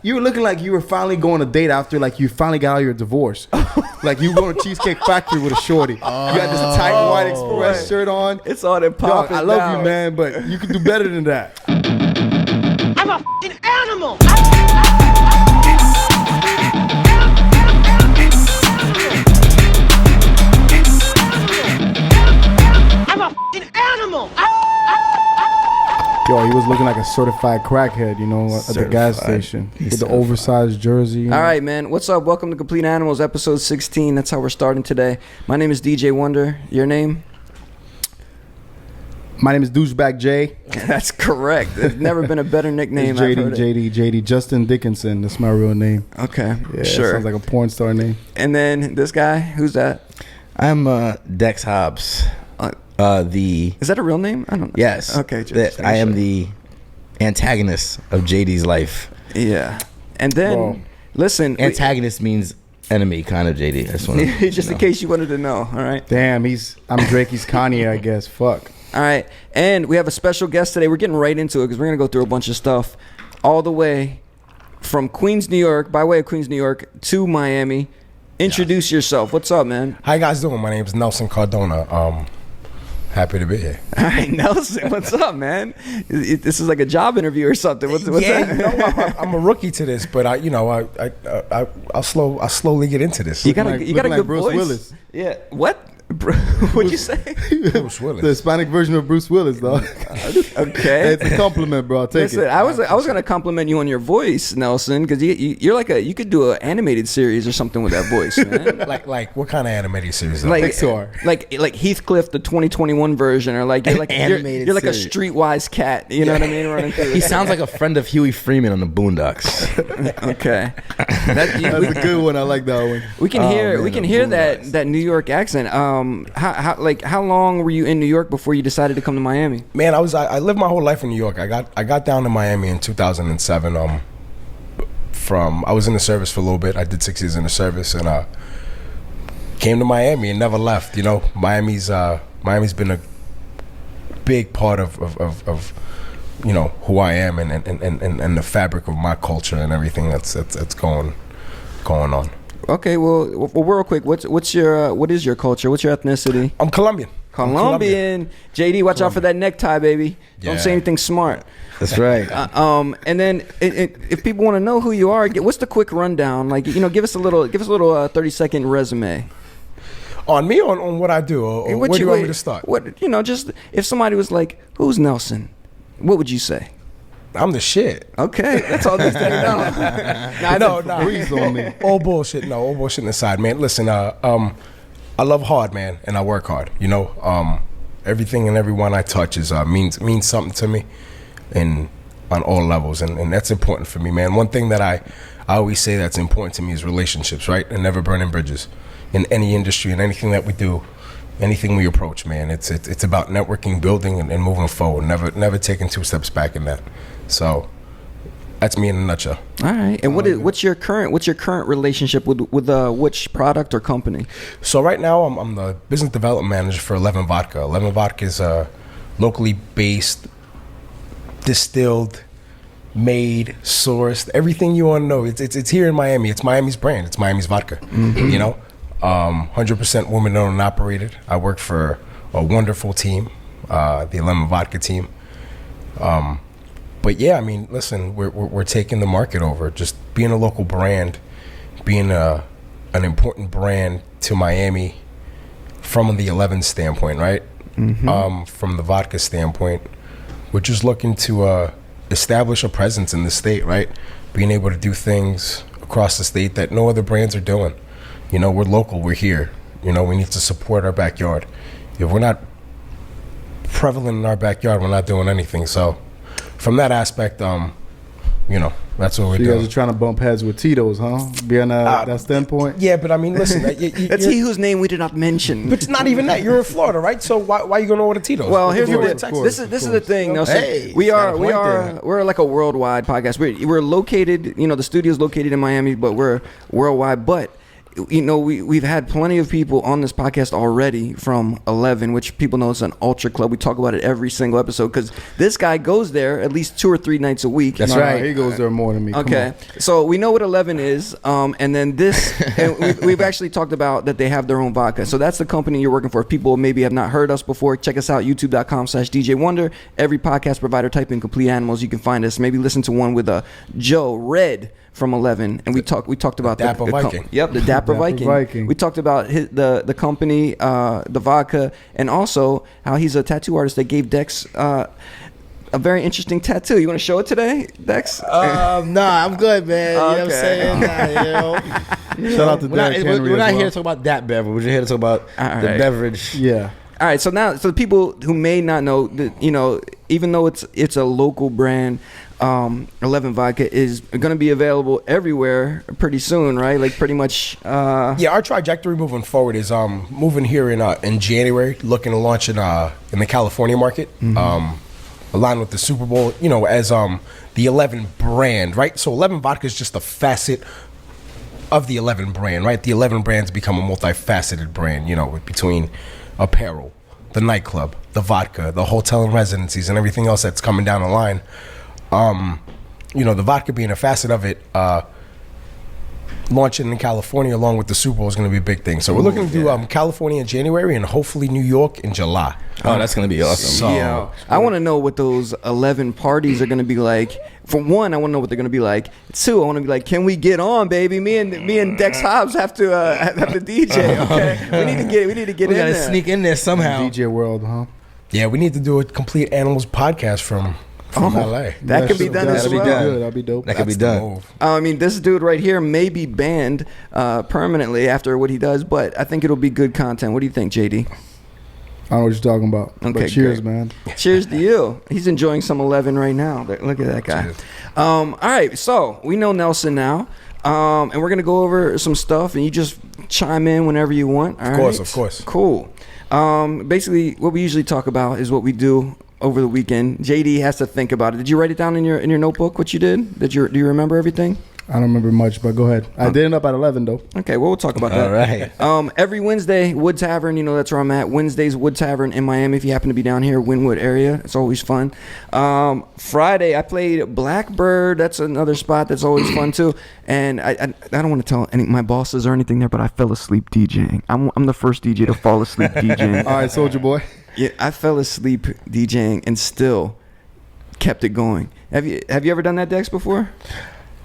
You were looking like you were finally going on a date after like you finally got out of your divorce. Like you were going to Cheesecake Factory with a shorty. You got this tight white Express shirt on. It's all that popping. I love you, man, but you can do better than that. I'm a f***ing animal. I'm a f***ing animal. Yo, he was looking like a certified crackhead, you know, at the gas station with the oversized jersey. All right, man. What's up? Welcome to Complete Animals, episode 16. That's how we're starting today. My name is DJ Wonder. Your name? My name is Douchebag J. That's correct. There's never been a better nickname. It's JD, Justin Dickinson. That's my real name. Okay, yeah, sure. Sounds like a porn star name. And then this guy, who's that? I'm Dex Hobbs. Is that a real name? I don't know. Yes. Okay. I am the antagonist of JD's life. Yeah. And then, listen. Antagonist means enemy, kind of, JD. I just want to just in case you wanted to know. All right. Damn, I'm Drake. He's Kanye, I guess. Fuck. All right. And we have a special guest today. We're getting right into it because we're going to go through a bunch of stuff all the way from Queens, New York, by way of Queens, New York, to Miami. Introduce yourself. What's up, man? How you guys doing? My name is Nelson Cardona. Happy to be here. All right, Nelson, what's up, man? This is like a job interview or something. What's that? You know, I'm a rookie to this, but I'll slowly get into this. You got a good Bruce voice. Willis. Yeah. What? What'd you say? Bruce Willis. The Hispanic version of Bruce Willis, though. Okay. It's a compliment, bro. I'll take it. I was gonna compliment you on your voice, Nelson, because you're like you could do an animated series or something with that voice, man. like what kind of animated series? Like Pixar. Like Heathcliff, the 2021 version, or like you're like you're like a streetwise cat. You know what I mean? Running through He sounds like a friend of Huey Freeman on the Boondocks. Okay. That's a good one. I like that one. We can hear that New York accent. How long were you in New York before you decided to come to Miami? Man, I lived my whole life in New York. I got down to Miami in 2007. I was in the service for a little bit. I did 6 years in the service and came to Miami and never left. You know, Miami's been a big part of you know who I am and the fabric of my culture and everything that's going on. Okay, well, real quick, what is your culture? What's your ethnicity? I'm Colombian. Colombian. JD, watch out for that necktie, baby. Yeah. Don't say anything smart. That's right. And then if people want to know who you are, what's the quick rundown? Like, you know, give us a little 30-second resume. On me, on what I do, or where do you want me to start? What, you know, just if somebody was like, "Who's Nelson?" What would you say? I'm the shit. Okay, that's all these things No. Breeze on me. All bullshit. No, all bullshit aside, man. Listen, I love hard, man, and I work hard. You know, everything and everyone I touch is means something to me, and on all levels, and that's important for me, man. One thing that I always say that's important to me is relationships, right? And never burning bridges in any industry and anything that we do. Anything we approach, man, it's about networking, building, and moving forward. Never taking 2 steps back in that. So that's me in a nutshell. All right. And what's your current relationship with which product or company? So right now I'm the business development manager for 11 Vodka. 11 Vodka is a locally based, distilled, made, sourced, everything you want to know. It's here in Miami. It's Miami's brand. It's Miami's vodka. Mm-hmm. You know. 100% woman owned and operated. I work for a wonderful team, the 11 Vodka team. But yeah, I mean, listen, we're taking the market over. Just being a local brand, being an important brand to Miami from the 11 standpoint, right? Mm-hmm. From the vodka standpoint, we're just looking to establish a presence in the state, right? Being able to do things across the state that no other brands are doing. You know, we're local, we're here. You know, we need to support our backyard. If we're not prevalent in our backyard, we're not doing anything. So from that aspect, you know, that's what we're doing. You guys are trying to bump heads with Tito's, huh? Beyond that standpoint? Yeah, but I mean, listen. That's he whose name we did not mention. But it's not even that. You're in Florida, right? So why are you going to order Tito's? Well, here's this is the thing. No, hey, we're like a worldwide podcast. We're located, you know, the studio's located in Miami, but we're worldwide. But you know, we've had plenty of people on this podcast already from 11, which people know is an ultra club. We talk about it every single episode because this guy goes there at least 2 or 3 nights a week. That's right. He goes there more than me. Come Okay, on. so we know what 11 is, and then this, and we've actually talked about that they have their own vodka. So that's the company you're working for. If people maybe have not heard us before, check us out, youtube.com/DJ Wonder. Every podcast provider, type in Complete Animals, you can find us. Maybe listen to one with Joe Red from 11, and we talked about Dapper Viking. Yep, the Dapper Viking. Viking. We talked about the company, the vodka, and also how he's a tattoo artist that gave Dex a very interesting tattoo. You want to show it today, Dex? Nah, I'm good, man. You know what I'm Okay. saying? Nah, you know. Shout out to We're not, Derrick Henry we're not as here well. to talk about that beverage. We're here to talk about All the right. beverage. Yeah. All right, so now, so the people who may not know, that, you know, even though it's a local brand, 11 Vodka is going to be available everywhere pretty soon, right? Like pretty much. Yeah, our trajectory moving forward is moving here in January, looking to launch in the California market, aligned with the Super Bowl. You know, as the 11 brand, right? So 11 Vodka is just a facet of the 11 brand, right? The 11 brand's become a multifaceted brand. You know, between apparel, the nightclub, the vodka, the hotel and residencies, and everything else that's coming down the line. You know, the vodka being a facet of it, launching in California along with the Super Bowl is going to be a big thing. So we're looking to do California in January and hopefully New York in July. Oh, that's gonna be awesome. So Yeah, I want to know what those 11 parties are going to be like. For one, I want to know what they're going to be like. Two, I want to be like, can we get on, baby? Me and Dex Hobbs have to DJ. Okay, we need to get We in gotta there. sneak in there somehow. DJ World, huh? yeah, we need to do a Complete Animals podcast from LA. That could be done as That'd be well. good. That'd be dope. That could be That's the done. move. I mean, this dude right here may be banned permanently after what he does, but I think it'll be good content. What do you think, JD? I don't know what you're talking about. Okay, But cheers, great. man. Cheers to you. He's enjoying some 11 right now. Look at that guy. Cheers. All right, so we know Nelson now, and we're gonna go over some stuff, and you just chime in whenever you want. All course, right? of course. Cool. Basically, what we usually talk about is what we do over the weekend. JD has to think about it. Did you write it down in your notebook? What you did? Do you remember everything? I don't remember much, but go ahead. I did end up at 11, though. Okay, well, we'll talk about that. All right. Every Wednesday, Wood Tavern, you know that's where I'm at. Wednesdays, Wood Tavern in Miami. If you happen to be down here, Wynwood area, it's always fun. Friday, I played Blackbird. That's another spot that's always fun too. And I don't want to tell any my bosses or anything there, but I fell asleep DJing. I'm the first DJ to fall asleep DJing. All right, Soldier Boy. Yeah, I fell asleep DJing and still kept it going. Have you ever done that, Dex, before?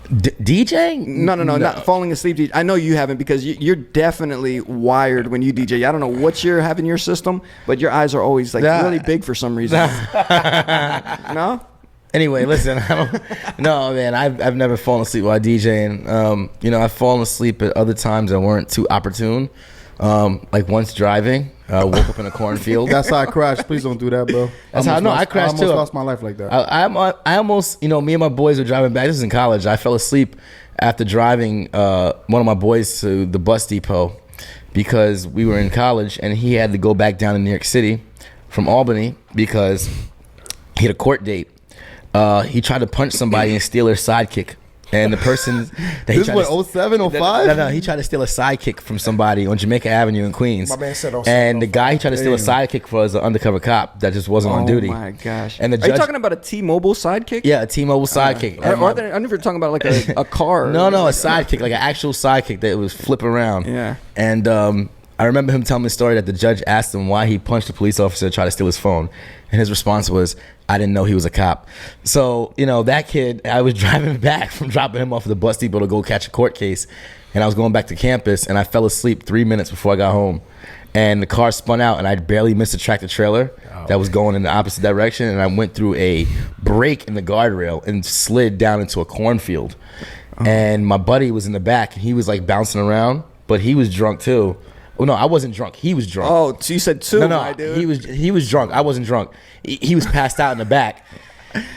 DJ? No, not falling asleep. I know you haven't because you're definitely wired when you DJ. I don't know what you have in your system, but your eyes are always like Nah. really big for some reason. No? Anyway, listen. No, man. I've never fallen asleep while DJing. You know, I've fallen asleep at other times that weren't too opportune. Like once driving, woke up in a cornfield. That's how I crashed. Please don't do that, bro. That's how- no, I crashed I too. almost lost my life like that. I almost, you know, me and my boys were driving back. This is in college. I fell asleep after driving one of my boys to the bus depot because we were in college and he had to go back down to New York City from Albany because he had a court date. He tried to punch somebody and steal their sidekick. And the person that he This is tried what, to 07, 05? No, he tried to steal a sidekick from somebody on Jamaica Avenue in Queens. My man said 07, and the guy he tried to steal a sidekick for was an undercover cop that just wasn't on duty. Oh my gosh. And the Are you judge- talking about a T-Mobile sidekick? Yeah, a T-Mobile sidekick. Or I don't know if you're talking about like a car. No, a sidekick, like an actual sidekick that was flipping around. Yeah. And I remember him telling me a story that the judge asked him why he punched a police officer to try to steal his phone. And his response was, I didn't know he was a cop. So, you know, that kid, I was driving back from dropping him off at the bus depot to go catch a court case. And I was going back to campus and I fell asleep 3 minutes before I got home. And the car spun out and I barely missed a tractor trailer that was going in the opposite direction. And I went through a break in the guardrail and slid down into a cornfield. And my buddy was in the back and he was like bouncing around, but he was drunk too. Oh, no, I wasn't drunk. He was drunk. Oh, so you said two, no, my dude. he was drunk. I wasn't drunk. He was passed out in the back.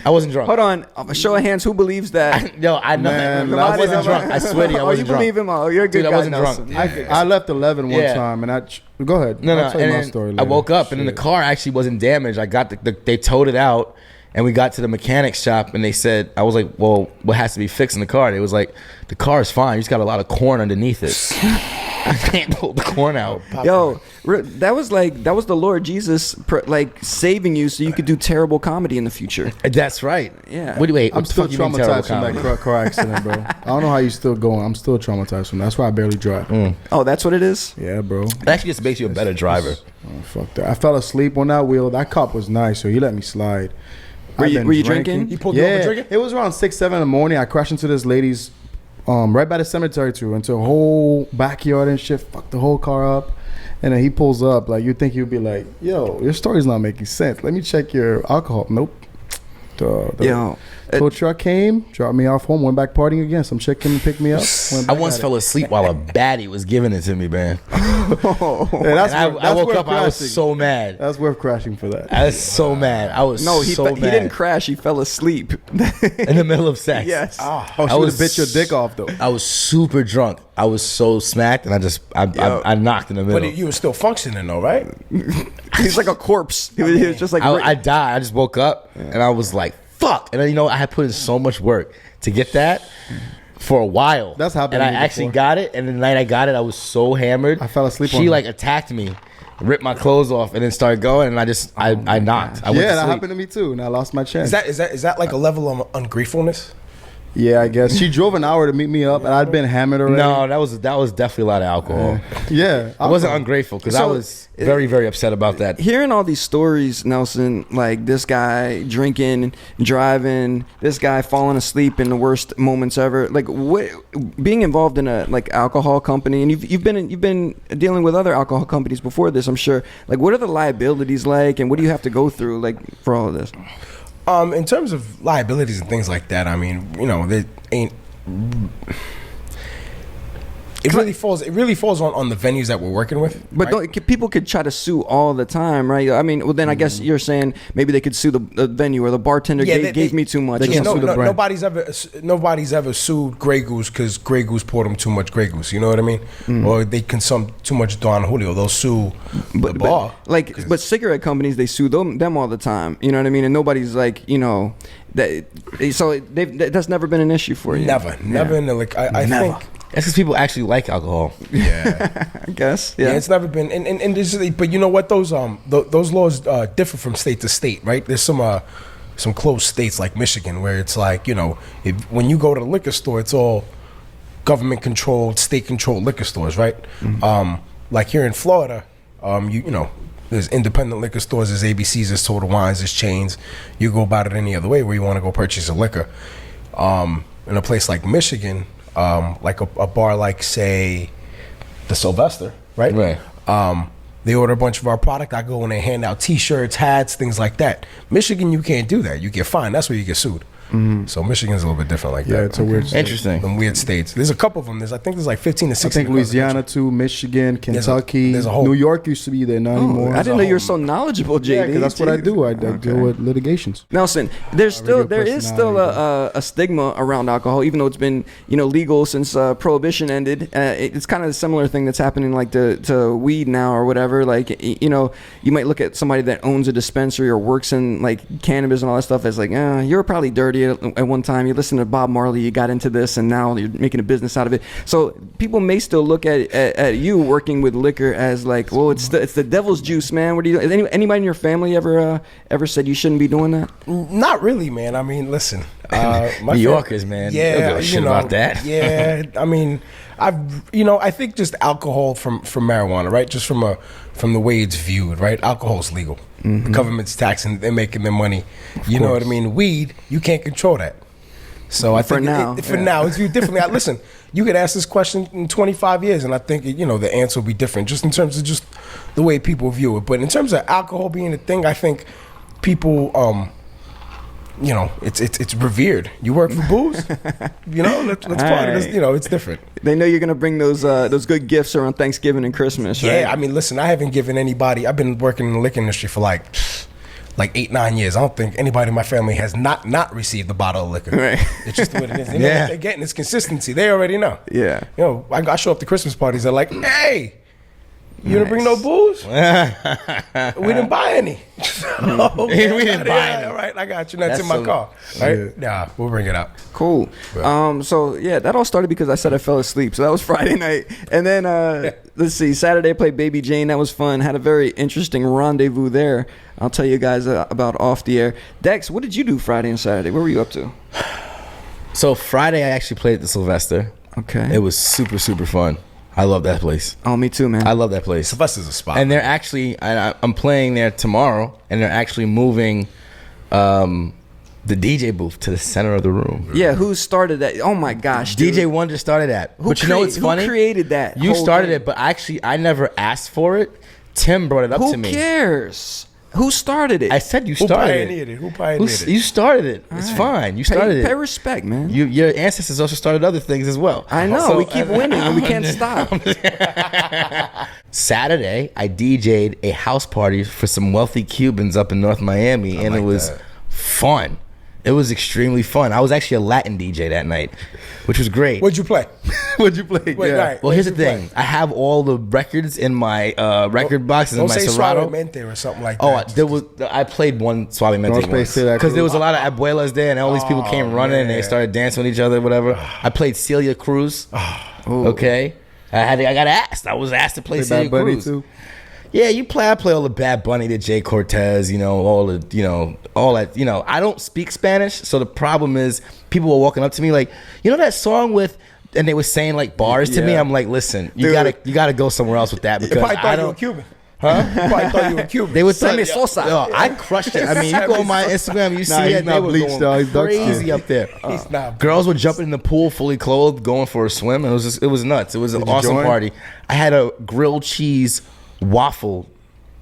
I wasn't drunk. Hold on. A show of hands. Who believes that? No, I know. Man, I wasn't drunk. I swear to you, I wasn't you drunk. believe him? Oh, you're a good Dude, I guy, wasn't Nelson. drunk. I left 11 one Yeah. time, and go ahead. No, I'll tell you and my then story I later. woke up, and then the car actually wasn't damaged. I got they towed it out, And we got to the mechanic shop, and they said, I was like, well, what has to be fixed in the car? They was like, the car is fine. You just got a lot of corn underneath it. I can't pull the corn out. Yo, that was the Lord Jesus like saving you so you could do terrible comedy in the future. That's right. Yeah. Wait, I'm what the still fuck you mean terrible traumatized from that comedy? car accident, bro. I don't know how you still going. I'm still traumatized from that. That's why I barely drive. Oh, that's what it is? Yeah, bro. It actually just makes you a better driver. Oh, fuck that. I fell asleep on that wheel. That cop was nice, so he let me slide. Were I've you been drinking? He pulled you over drinking? It was around 6, 7 in the morning. I crashed into this lady's right by the cemetery too, into a whole backyard and shit. Fucked the whole car up. And then he pulls up. Like, you'd think he would be like, yo, your story's not making sense. Let me check your alcohol. Nope. The tow truck came, dropped me off home, went back partying again. Some chick came and picked me up. I once fell asleep while a baddie was giving it to me, man. Yeah, I woke up, I was so mad. That's worth crashing for that. I was so mad. I was No, so mad. he didn't crash. He fell asleep. In the middle of sex. Yes. Oh, I she would have was- bit your dick off though. I was super drunk. I was so smacked, and I knocked in the middle. But you were still functioning though, right? He's like a corpse. He was just like I died. I just woke up, and I was like, fuck. And then, I had put in so much work to get that for a while. That's happened And to I me actually before. got it, and the night I got it, I was so hammered. I fell asleep on She her. like attacked me, ripped my clothes off, and then started going, and I knocked. I went Yeah, to that sleep. happened to me too, and I lost my chance. Is that like a level of ungratefulness? Yeah, I guess she drove an hour to meet me up, and I'd been hammered already. No, that was definitely a lot of alcohol. Yeah, I wasn't ungrateful because I So, was very, very upset about that. hearing all these stories, Nelson, like this guy drinking, driving, this guy falling asleep in the worst moments ever. Like, what being involved in a like alcohol company, and you've been dealing with other alcohol companies before this, I'm sure. Like, what are the liabilities like, and what do you have to go through like for all of this? In terms of liabilities and things like that, I mean, they ain't. It really falls on the venues that we're working with. But right? people could try to sue all the time, right? I mean, well, then I guess you're saying maybe they could sue the venue or the bartender gave me too much. they or can't something. sue the brand. Nobody's ever sued Grey Goose because Grey Goose poured them too much Grey Goose. You know what I mean? Or they consume too much Don Julio. They'll sue the bar. But cigarette companies, they sue them all the time. You know what I mean? And nobody's like, that. So that's never been an issue for you. Never in the I Never. think. That's because people actually like alcohol. Yeah. I guess. Yeah, Yeah. it's never been, and this is, but you know what? Those laws differ from state to state, right? There's some closed states like Michigan where it's like, when you go to the liquor store, it's all government controlled, state controlled liquor stores, right? Like here in Florida, there's independent liquor stores, there's ABCs, there's Total Wines, there's chains. You go about it any other way where you want to go purchase a liquor. In a place like Michigan, like a bar like, say, the Sylvester, right? Right. They order a bunch of our product. I go and they hand out T-shirts, hats, things like that. Michigan, you can't do that. You get fined. That's where you get sued. So Michigan's a little bit different like that. Yeah, it's a weird state. Interesting. Them weird states. There's a couple of them. I think there's like 15 to I 16. think Louisiana too, Michigan, Kentucky, there's a whole- New York used to be there, not anymore. I didn't know you were so knowledgeable, JD. Yeah, because that's what I do. I deal with litigations. Nelson, there is still a stigma around alcohol, even though it's been legal since Prohibition ended. It's kind of a similar thing that's happening like to weed now or whatever. Like you might look at somebody that owns a dispensary or works in like cannabis and all that stuff as like, you were probably dirty at one time. You listened to Bob Marley, you got into this, and now you're making a business out of it. So people may still look at you working with liquor as like, well, it's the devil's juice, man. What do you? Anybody in your family ever said you shouldn't be doing that? Not really, man. I mean, listen. My New Yorkers, man. They don't give a shit about that. Yeah, I mean, I think just alcohol from marijuana, right? Just from the way it's viewed, right? Alcohol's legal. The government's taxing, they're making their money. You know what I mean? Weed, you can't control that. So I think now, now it's viewed differently. Listen, you could ask this question in 25 years, and I think the answer will be different, just in terms of just the way people view it. But in terms of alcohol being a thing, I think people, it's revered. You work for booze, let's part of this. It's different. They know you're gonna bring those good gifts around Thanksgiving and Christmas, right? Yeah, I mean, listen, I haven't given anybody. I've been working in the liquor industry for like 8-9 years. I don't think anybody in my family has not received a bottle of liquor. Right. It's just what it is. They know what they're getting. It's consistency. They already know. Yeah. I show up to Christmas parties. They're like, hey, You didn't bring no booze? We didn't buy any. So, We didn't buy any. All right, I got you. That's in That's my so- car. Right? Nah, we'll bring it out. Cool. So yeah, that all started because I said I fell asleep. So that was Friday night, and then let's see, Saturday I played Baby Jane. That was fun. Had a very interesting rendezvous there. I'll tell you guys about off the air. Dex, what did you do Friday and Saturday? What were you up to? So Friday, I actually played at the Sylvester. Okay. It was super, super fun. I love that place. Oh, me too, man. I love that place. Sylvester's a spot. And they're actually, I'm playing there tomorrow, and they're actually moving the DJ booth to the center of the room. Yeah, who started that? Oh my gosh, dude. DJ Wonder started that. But you know what's funny? Who created that? You whole started thing? it, but actually, I never asked for it. Tim brought it up to me. Who cares? Who started it? I said you Who started pioneered it. it? Who pioneered it? You started it. It's All right. fine. You started Pay it. respect, man. Your ancestors also started other things as well. I know. So- we keep winning and we can't stop. Saturday, I DJ'd a house party for some wealthy Cubans up in North Miami, and like it was that. fun. It was extremely fun. I was actually a Latin DJ that night, which was great. What'd you play? What'd you play? Wait, Yeah. right. Well, here's the What'd you thing. play? I have all the records in my record boxes in Don't my say Serato. Suavemente or something like Oh, that. I played one Suavemente Don't once say that because there crew. was a lot of abuelas there, and all these people came running and they man. started dancing with each other, whatever. I played Celia Cruz. Okay, I got asked. I was asked to play Play Celia Bad Bunny Cruz. too. Yeah, I play all the Bad Bunny, the Jay Cortez, all that. I don't speak Spanish, so the problem is people were walking up to me like, that song with, and they were saying like bars to me. Yeah. I'm like, listen, you Dude. gotta go somewhere else with that They because probably I thought you were don't. Cuban. Huh? They probably thought you were Cuban. They would Sammy say, Sosa. yo, I crushed it. I mean, you go on my Instagram, you see he's it. They not were bleached, going though. He's dark crazy skinned. up there. He's not. Girls were jumping in the pool fully clothed, going for a swim, and it was nuts. It was an you awesome join? party. I had a grilled cheese waffle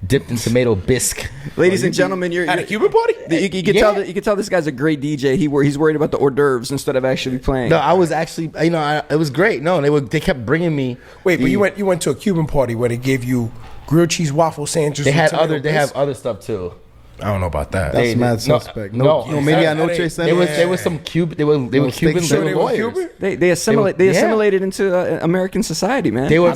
dipped in tomato bisque. Ladies and gentlemen, you're At a Cuban party? you can Yeah. tell that you can tell this guy's a great DJ. He's worried about the hors d'oeuvres instead of actually playing. No, I was actually, it was great. No, they kept bringing me. Wait, but you went to a Cuban party where they gave you grilled cheese waffle sandwiches. They with had tomato they have bisque? other stuff too. I don't know about that. That's They- mad no, suspect. no. No, medianoche There Sunday. There was some Cuban. They were No, Cuban. steak They and were shake. lawyers. They yeah. assimilated into American society, man. They were.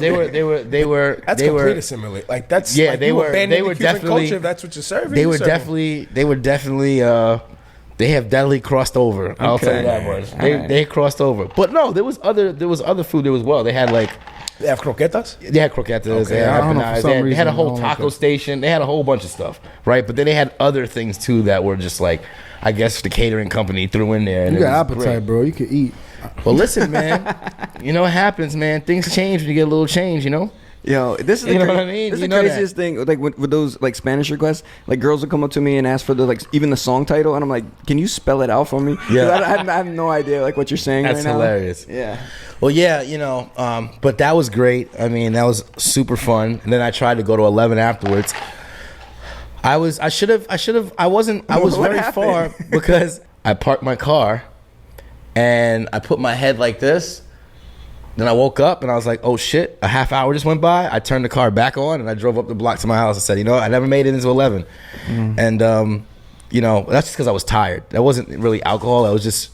That's complete assimilate. Like that's Yeah, like they you were- abandoned they the were Cuban definitely- culture if that's what you're serving. They you're were serving. definitely. They have definitely crossed over. I'll tell you that much. They crossed over. But no, there was other food there as well. They had like. They have croquetas. They had croquetas. They I had don't know, for empanadas. some They had a reason, I whole don't like taco that. station. They had a whole bunch of stuff, right? But then they had other things too that were just like, I guess the catering company threw in there. And You it got was appetite, great. bro. You can eat. Well, listen, man. You know what happens, man. Things change when you get a little change. Yo, this is the You know what I mean? This is You the know that. craziest thing. Like with those like Spanish requests, like girls would come up to me and ask for the even the song title, and I'm like, can you spell it out for me? 'Cause Yeah. I have no idea like what you're saying That's right now. hilarious. Yeah. Well, yeah, but that was great. I mean, that was super fun. And then I tried to go to 11 afterwards. I was What very happened? far because I parked my car and I put my head like this. Then I woke up and I was like, oh shit, a half hour just went by. I turned the car back on and I drove up the block to my house and said, I never made it into 11. And, that's just because I was tired. That wasn't really alcohol. That was just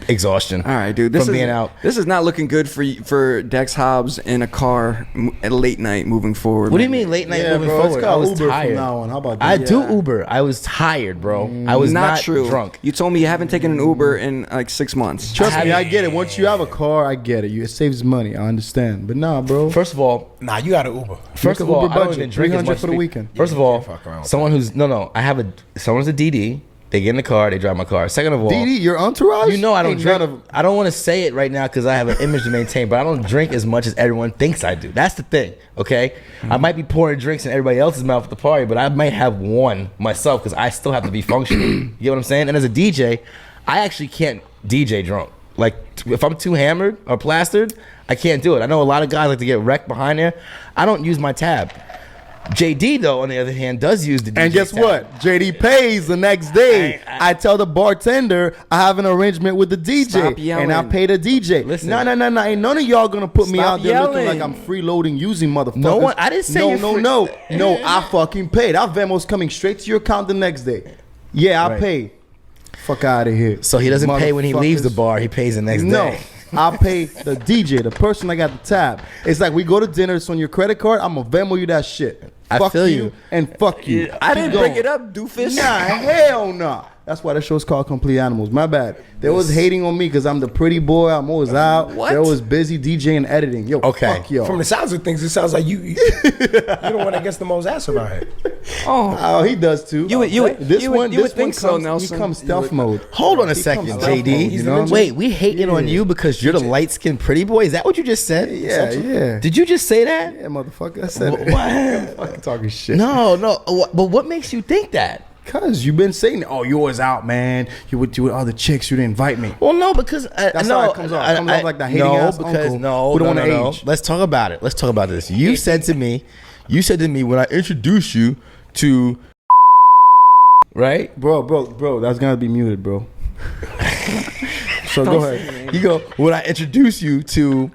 exhaustion. All right, dude. From being out. This is not looking good for Dex Hobbs in a car at late night moving forward. What do you man. mean late night Yeah, moving bro. forward? It's I called was Uber tired. from now on. How about that? I do Yeah. Uber. I was tired, bro. I was not true. drunk. You told me you haven't taken an Uber in like 6 months. Trust me, I get it. Once you have a car, I get it. It saves money. I understand. But nah, bro. First of all, Nah, you got an Uber. first Make of a all, Uber I don't budget, even drink as 300 much for the as- weekend. First of Yeah, all, you can't fuck around with someone who's someone's a DD. They get in the car, they drive my car. Second of all, DD, your entourage? you know I don't Ain't drink. none of- I don't want to say it right now because I have an image to maintain, but I don't drink as much as everyone thinks I do. That's the thing, okay? I might be pouring drinks in everybody else's mouth at the party, but I might have one myself because I still have to be functioning. You get what I'm saying? And as a DJ, I actually can't DJ drunk. Like, if I'm too hammered or plastered, I can't do it. I know a lot of guys like to get wrecked behind there. I don't use my tab. JD, though, on the other hand, does use the DJ And guess tab. what? JD pays the next day. I tell the bartender I have an arrangement with the DJ, Stop yelling. and I pay the DJ. Listen. No. Ain't none of y'all gonna put me Stop out there looking yelling. like I'm freeloading using motherfuckers. No one- I didn't say no, you're no, free- no, no. I fucking paid. That Venmo's coming straight to your account the next day. Yeah, I Right. paid. Fuck out of here. So he doesn't pay when he leaves the Motherfuckers. bar. He pays the next No. day. I'll pay the DJ, the person that got the tab. It's like we go to dinner, it's on your credit card, I'm gonna Venmo you that shit. I Fuck feel you you. and fuck you. I Keep didn't going. bring it up, doofus. Nah, hell nah. That's why the show's called Complete Animals. My bad. They was hating on me because I'm the pretty boy. I'm always out. What? They was busy DJing and editing. Yo, Okay. fuck yo. From the sounds of things, it sounds like you the one that gets the most ass around here. Oh, He does too. You would this one think so, comes, Nelson. He comes stealth mode. Hold on a He second, comes stealth JD. mode, you know what I mean? Wait, we hating on you because you're the light skinned pretty boy? Is that what you just said? Yeah. Did you just say that? Yeah, motherfucker. I said it. What? I'm fucking talking shit. No. But what makes you think that? Cause you've been saying, "Oh, you was out, man. You with other chicks. You didn't invite me." Well, no, because That's how it comes off. It comes off like that hating ass uncle who don't wanna age. Let's talk about it. Let's talk about this. You said to me when I introduced you to, right, bro, that's gonna be muted, bro. So go ahead. You go when I introduce you to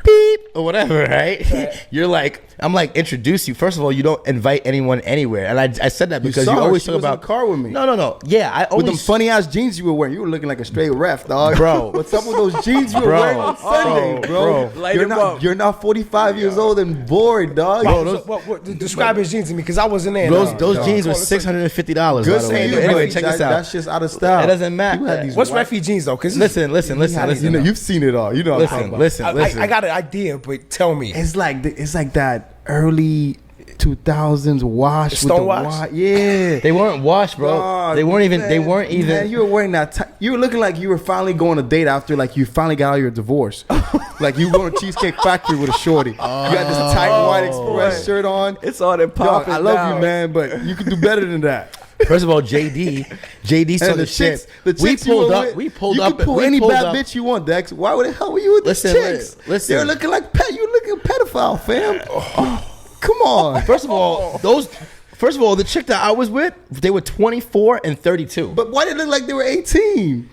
beep or whatever, right? You're like, I'm like, introduce you. First of all, you don't invite anyone anywhere, and I said that because you saw her. always She talk was in about the car with me. No. Yeah, I always With them funny ass jeans you were wearing, you were looking like a straight ref, dog. Bro. What's up with those jeans you were wearing on Sunday, bro? Light You're him not up. you're not 45 years old and bored, dog. Describe his jeans to me, because I wasn't there. those jeans were $650. By Good the way. saying you, Anyway, but check that, this out. That's just out of style. It doesn't matter. People had these What's white- Refy jeans though? Because Listen. You know, you've seen it all. You know what I'm talking about. Listen. I got an idea, but tell me. It's like that early 2000s wash with the Stonewash? Yeah. They weren't washed, bro. Dog, they weren't even. Man, you were wearing that. You were looking like you were finally going on a date after like you finally got out of your divorce. Like you going to Cheesecake Factory with a shorty. You got this tight white Express shirt on. it's all that Dog, popping. I love you, man, but you can do better than that. First of all, JD saw And the shit. the chicks you were with, We pulled you up. can pull any bad bitch you want, Dex. Why would the hell were you with Listen, the chicks? listen. You're looking like you looking pedophile, fam. Come on. First of all, the chick that I was with, they were 24 and 32. But why did it look like they were 18?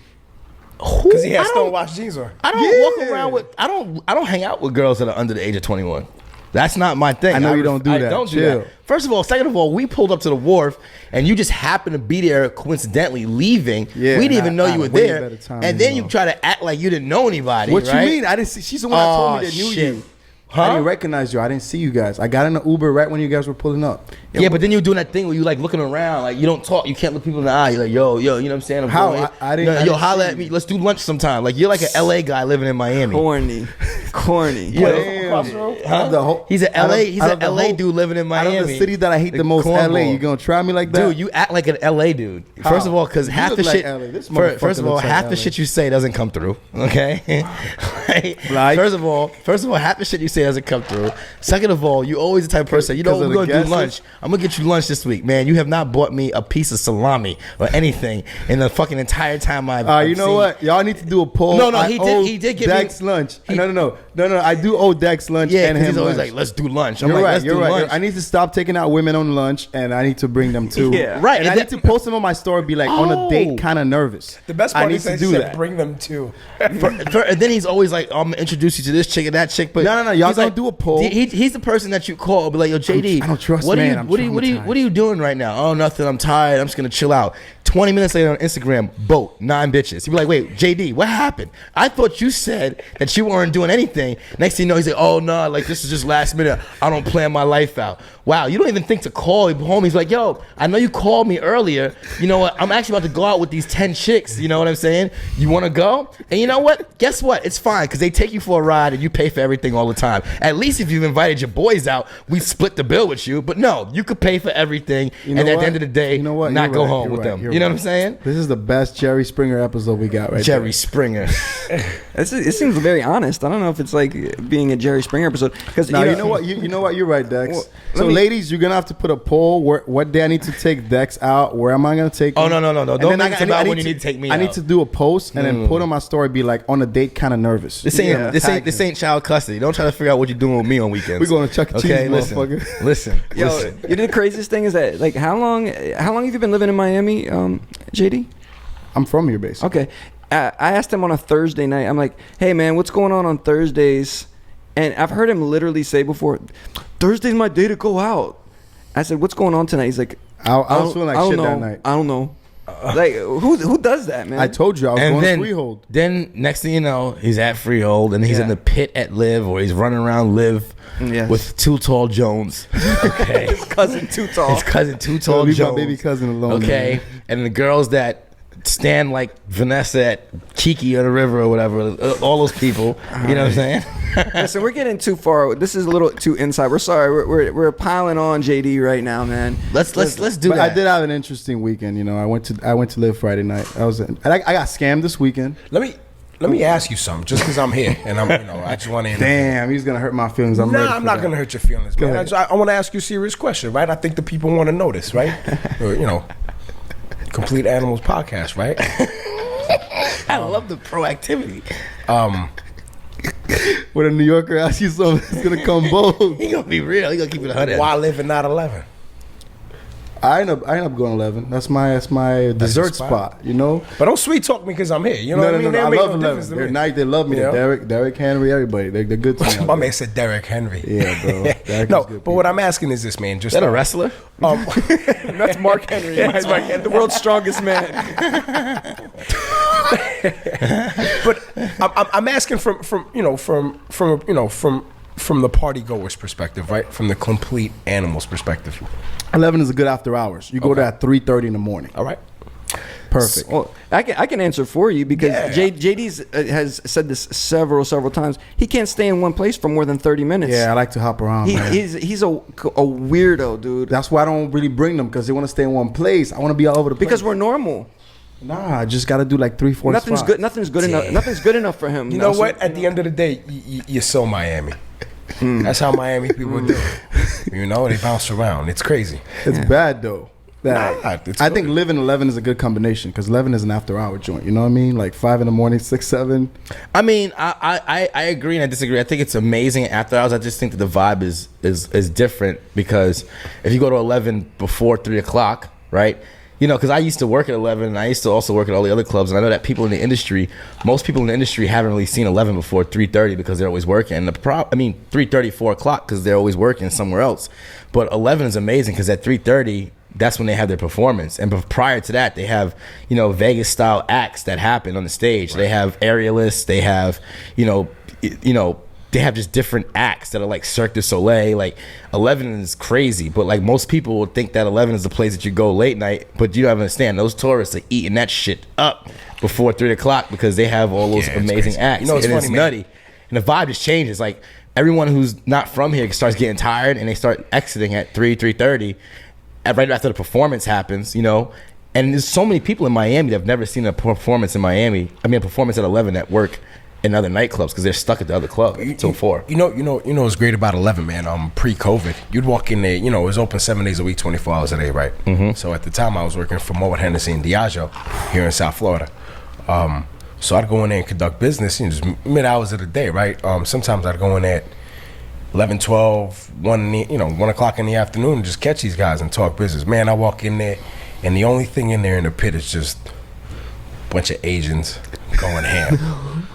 Because he had I don't- Stonewash jeans on. I don't walk around with. I don't hang out with girls that are under the age of 21. That's not my thing. I know you don't do I that. don't do Chill. that. First of all, second of all, we pulled up to the wharf and you just happened to be there coincidentally leaving. Yeah, we didn't even know I you were had a way there. better time And than then you you try to act like you didn't know anybody. What right? you mean? I didn't see. She's the one that told me that knew shit. you. Huh? I didn't recognize you. I didn't see you guys. I got in the Uber right when you guys were pulling up. Yeah, but then you're doing that thing where you like looking around, like you don't talk, you can't look people in the eye. You're like, yo, you know what I'm saying? I'm How? going- I didn't- I Yo, didn't holla see at me. you. Let's do lunch sometime. Like you're like an LA guy living in Miami. corny. Yeah. Damn. Huh? The whole- He's an out of- LA. He's out an of the LA whole- dude living in Miami. Out of the city that I hate the most, cornball. LA. You gonna try me like that? Dude, you act like an LA dude. How? First of all, because You half look the like shit. LA. This First motherfucker of all, looks like half the LA. shit you say doesn't come through. Okay. Like? First of all, half the shit you say doesn't come through. Second of all, you always the type of person. You know, 'Cause of we're the gonna do guesses? lunch. I'm gonna get you lunch this week, man. You have not bought me a piece of salami or anything in the fucking entire time I've You know seen. what? Y'all need to do a poll. No, I he owe did give me- Dex lunch. No. I do owe Dex lunch Yeah, and 'cause him he's always lunch. like, let's do lunch. I'm You're like, right. let's You're do right. lunch. I need to stop taking out women on lunch, and I need to bring them too. Yeah. Right, And and I need to post them on my story. Be like on a date, kind of nervous. The best I part need is to that do he said that. bring them too. And then he's always like, I'm gonna introduce you to this chick and that chick. But No. Y'all he's don't like, do a poll. He's the person that you call. Be like, yo, JD, I don't trust what man. Are I'm you, what are you doing right now? Oh, nothing. I'm tired. I'm just gonna chill out. 20 minutes later on Instagram, boat 9 bitches. You be like, wait, JD, what happened? I thought you said that you weren't doing anything. Next thing you know, he's like, oh no, like this is just last minute. I don't plan my life out. Wow, you don't even think to call your homies. Like, yo, I know you called me earlier. You know what? I'm actually about to go out with these 10 chicks. You know what I'm saying? You want to go? And you know what? Guess what? It's fine because they take you for a ride and you pay for everything all the time. At least if you've invited your boys out, we split the bill with you. But no, you could pay for everything You know and at what? the end of the day, You know what? not You're go right. home You're with right. them. You're You know what right. I'm saying? This is the best Jerry Springer episode we got right Jerry there. Springer. It seems very honest. I don't know if it's like being a Jerry Springer episode. Because Now you know what? You know what? You're right, Dex. Well, So, let me- ladies, you're gonna have to put a poll. What day I need to take Dex out? Where am I gonna take? Oh, him? no. And Don't then make it about when you need to take me I need out. to do a post and then put on my story. Be like on a date, kind of nervous. This ain't Yeah. this ain't child custody. Don't try to figure out what you're doing with me on weekends. We going to Chuck E. Cheese, okay, listen, motherfucker. listen. Yo, listen. you know the craziest thing is that like how long have you been living in Miami, JD? I'm from here, basically. Okay. I asked him on a Thursday night. I'm like, hey man, what's going on Thursdays? And I've heard him literally say before, Thursday's my day to go out. I said, what's going on tonight? He's like, I was feeling like shit that night. I don't know. Like who does that, man? I told you I was And going then, freehold. then next thing you know, he's at Freehold and he's Yeah. in the pit at Live, or he's running around Live Yes. with Too Tall Jones. Okay. His cousin too tall. His cousin Too So Tall leave my Jones. baby cousin alone. Okay. man. And the girls that stand like Vanessa at Kiki or the river or whatever, all those people. You know what I'm saying? Listen, we're getting too far. This is a little too inside. We're sorry. We're piling on JD right now, man. Let's do But that. I did have an interesting weekend. You know, I went to Live Friday night. I got scammed this weekend. Let me ask you something, just because I'm here and I just want to. Damn, he's gonna hurt my feelings. I'm ready Nah, for I'm not that. gonna hurt your feelings, man. ahead. I want to ask you a serious question, right? I think the people want to know this, right? Complete Animals podcast, right? I love the proactivity. When a New Yorker asks you something, it's gonna come bold. He gonna be real. He gonna keep it 100. Why live and not 11? I end up going 11. That's my dessert your spot? spot. You know. But don't sweet talk me because I'm here. You know what I mean? No. That I make love no 11. difference to They're me. nice. They love me. You know? Derek Henry, everybody. They're good to me. out My there. man said Derek Henry. Yeah, bro. Derek No, is good but what I'm asking is this, man. Just Is that a wrestler? that's Mark Henry. That's the world's strongest man. But I'm asking from the party goer's perspective, right? From the complete animals perspective. 11 is a good after hours. You go there at 3:30 in the morning. All right. Perfect. Well, I can answer for you because Yeah. JD's has said this several times. He can't stay in one place for more than 30 minutes. Yeah, I like to hop around. man. He's a weirdo, dude. That's why I don't really bring them because they want to stay in one place. I want to be all over the place. Because we're normal. Nah, I just got to do like 3-4 Nothing's spots. good. Nothing's good enough. Nothing's good enough for him. You know Nelson. what? At the end of the day, you're so Miami. That's how Miami people do. You know, they bounce around. It's crazy. It's bad though. That- Nah, it's I think good. living 11 is a good combination because 11 is an after hour joint. You know what I mean? Like 5 in the morning, 6, 7. I mean, I agree and I disagree. I think it's amazing after hours. I just think that the vibe is different because if you go to 11 before 3 o'clock, right? You know, because I used to work at 11 and I used to also work at all the other clubs. And I know that people in the industry, most people in the industry haven't really seen 11 before 3:30 because they're always working. And 3:30, 4 o'clock because they're always working somewhere else. But 11 is amazing because at 3:30, that's when they have their performance. And prior to that, they have, Vegas style acts that happen on the stage. Right. They have aerialists. They have, they have just different acts that are like Cirque du Soleil. Like 11 is crazy, but like most people would think that 11 is the place that you go late night. But you don't understand. Those tourists are eating that shit up before 3 o'clock because they have all those amazing acts. You know, it's and funny, it's man. nutty. And the vibe just changes. Like everyone who's not from here starts getting tired and they start exiting at 3:30. Right after the performance happens, And there's so many people in Miami that have never seen a performance in Miami. I mean, a performance at 11 that work in other nightclubs because they're stuck at the other club until 4. You know what's great about 11, man? Pre-COVID, you'd walk in there. It was open 7 days a week, 24 hours a day, right? Mm-hmm. So at the time, I was working for Moet Hennessy and Diageo here in South Florida. So I'd go in there and conduct business, just mid hours of the day, right? Sometimes I'd go in there at 11, 12, 1 o'clock in the afternoon and just catch these guys and talk business. Man, I walk in there, and the only thing in there in the pit is just a bunch of Asians going ham.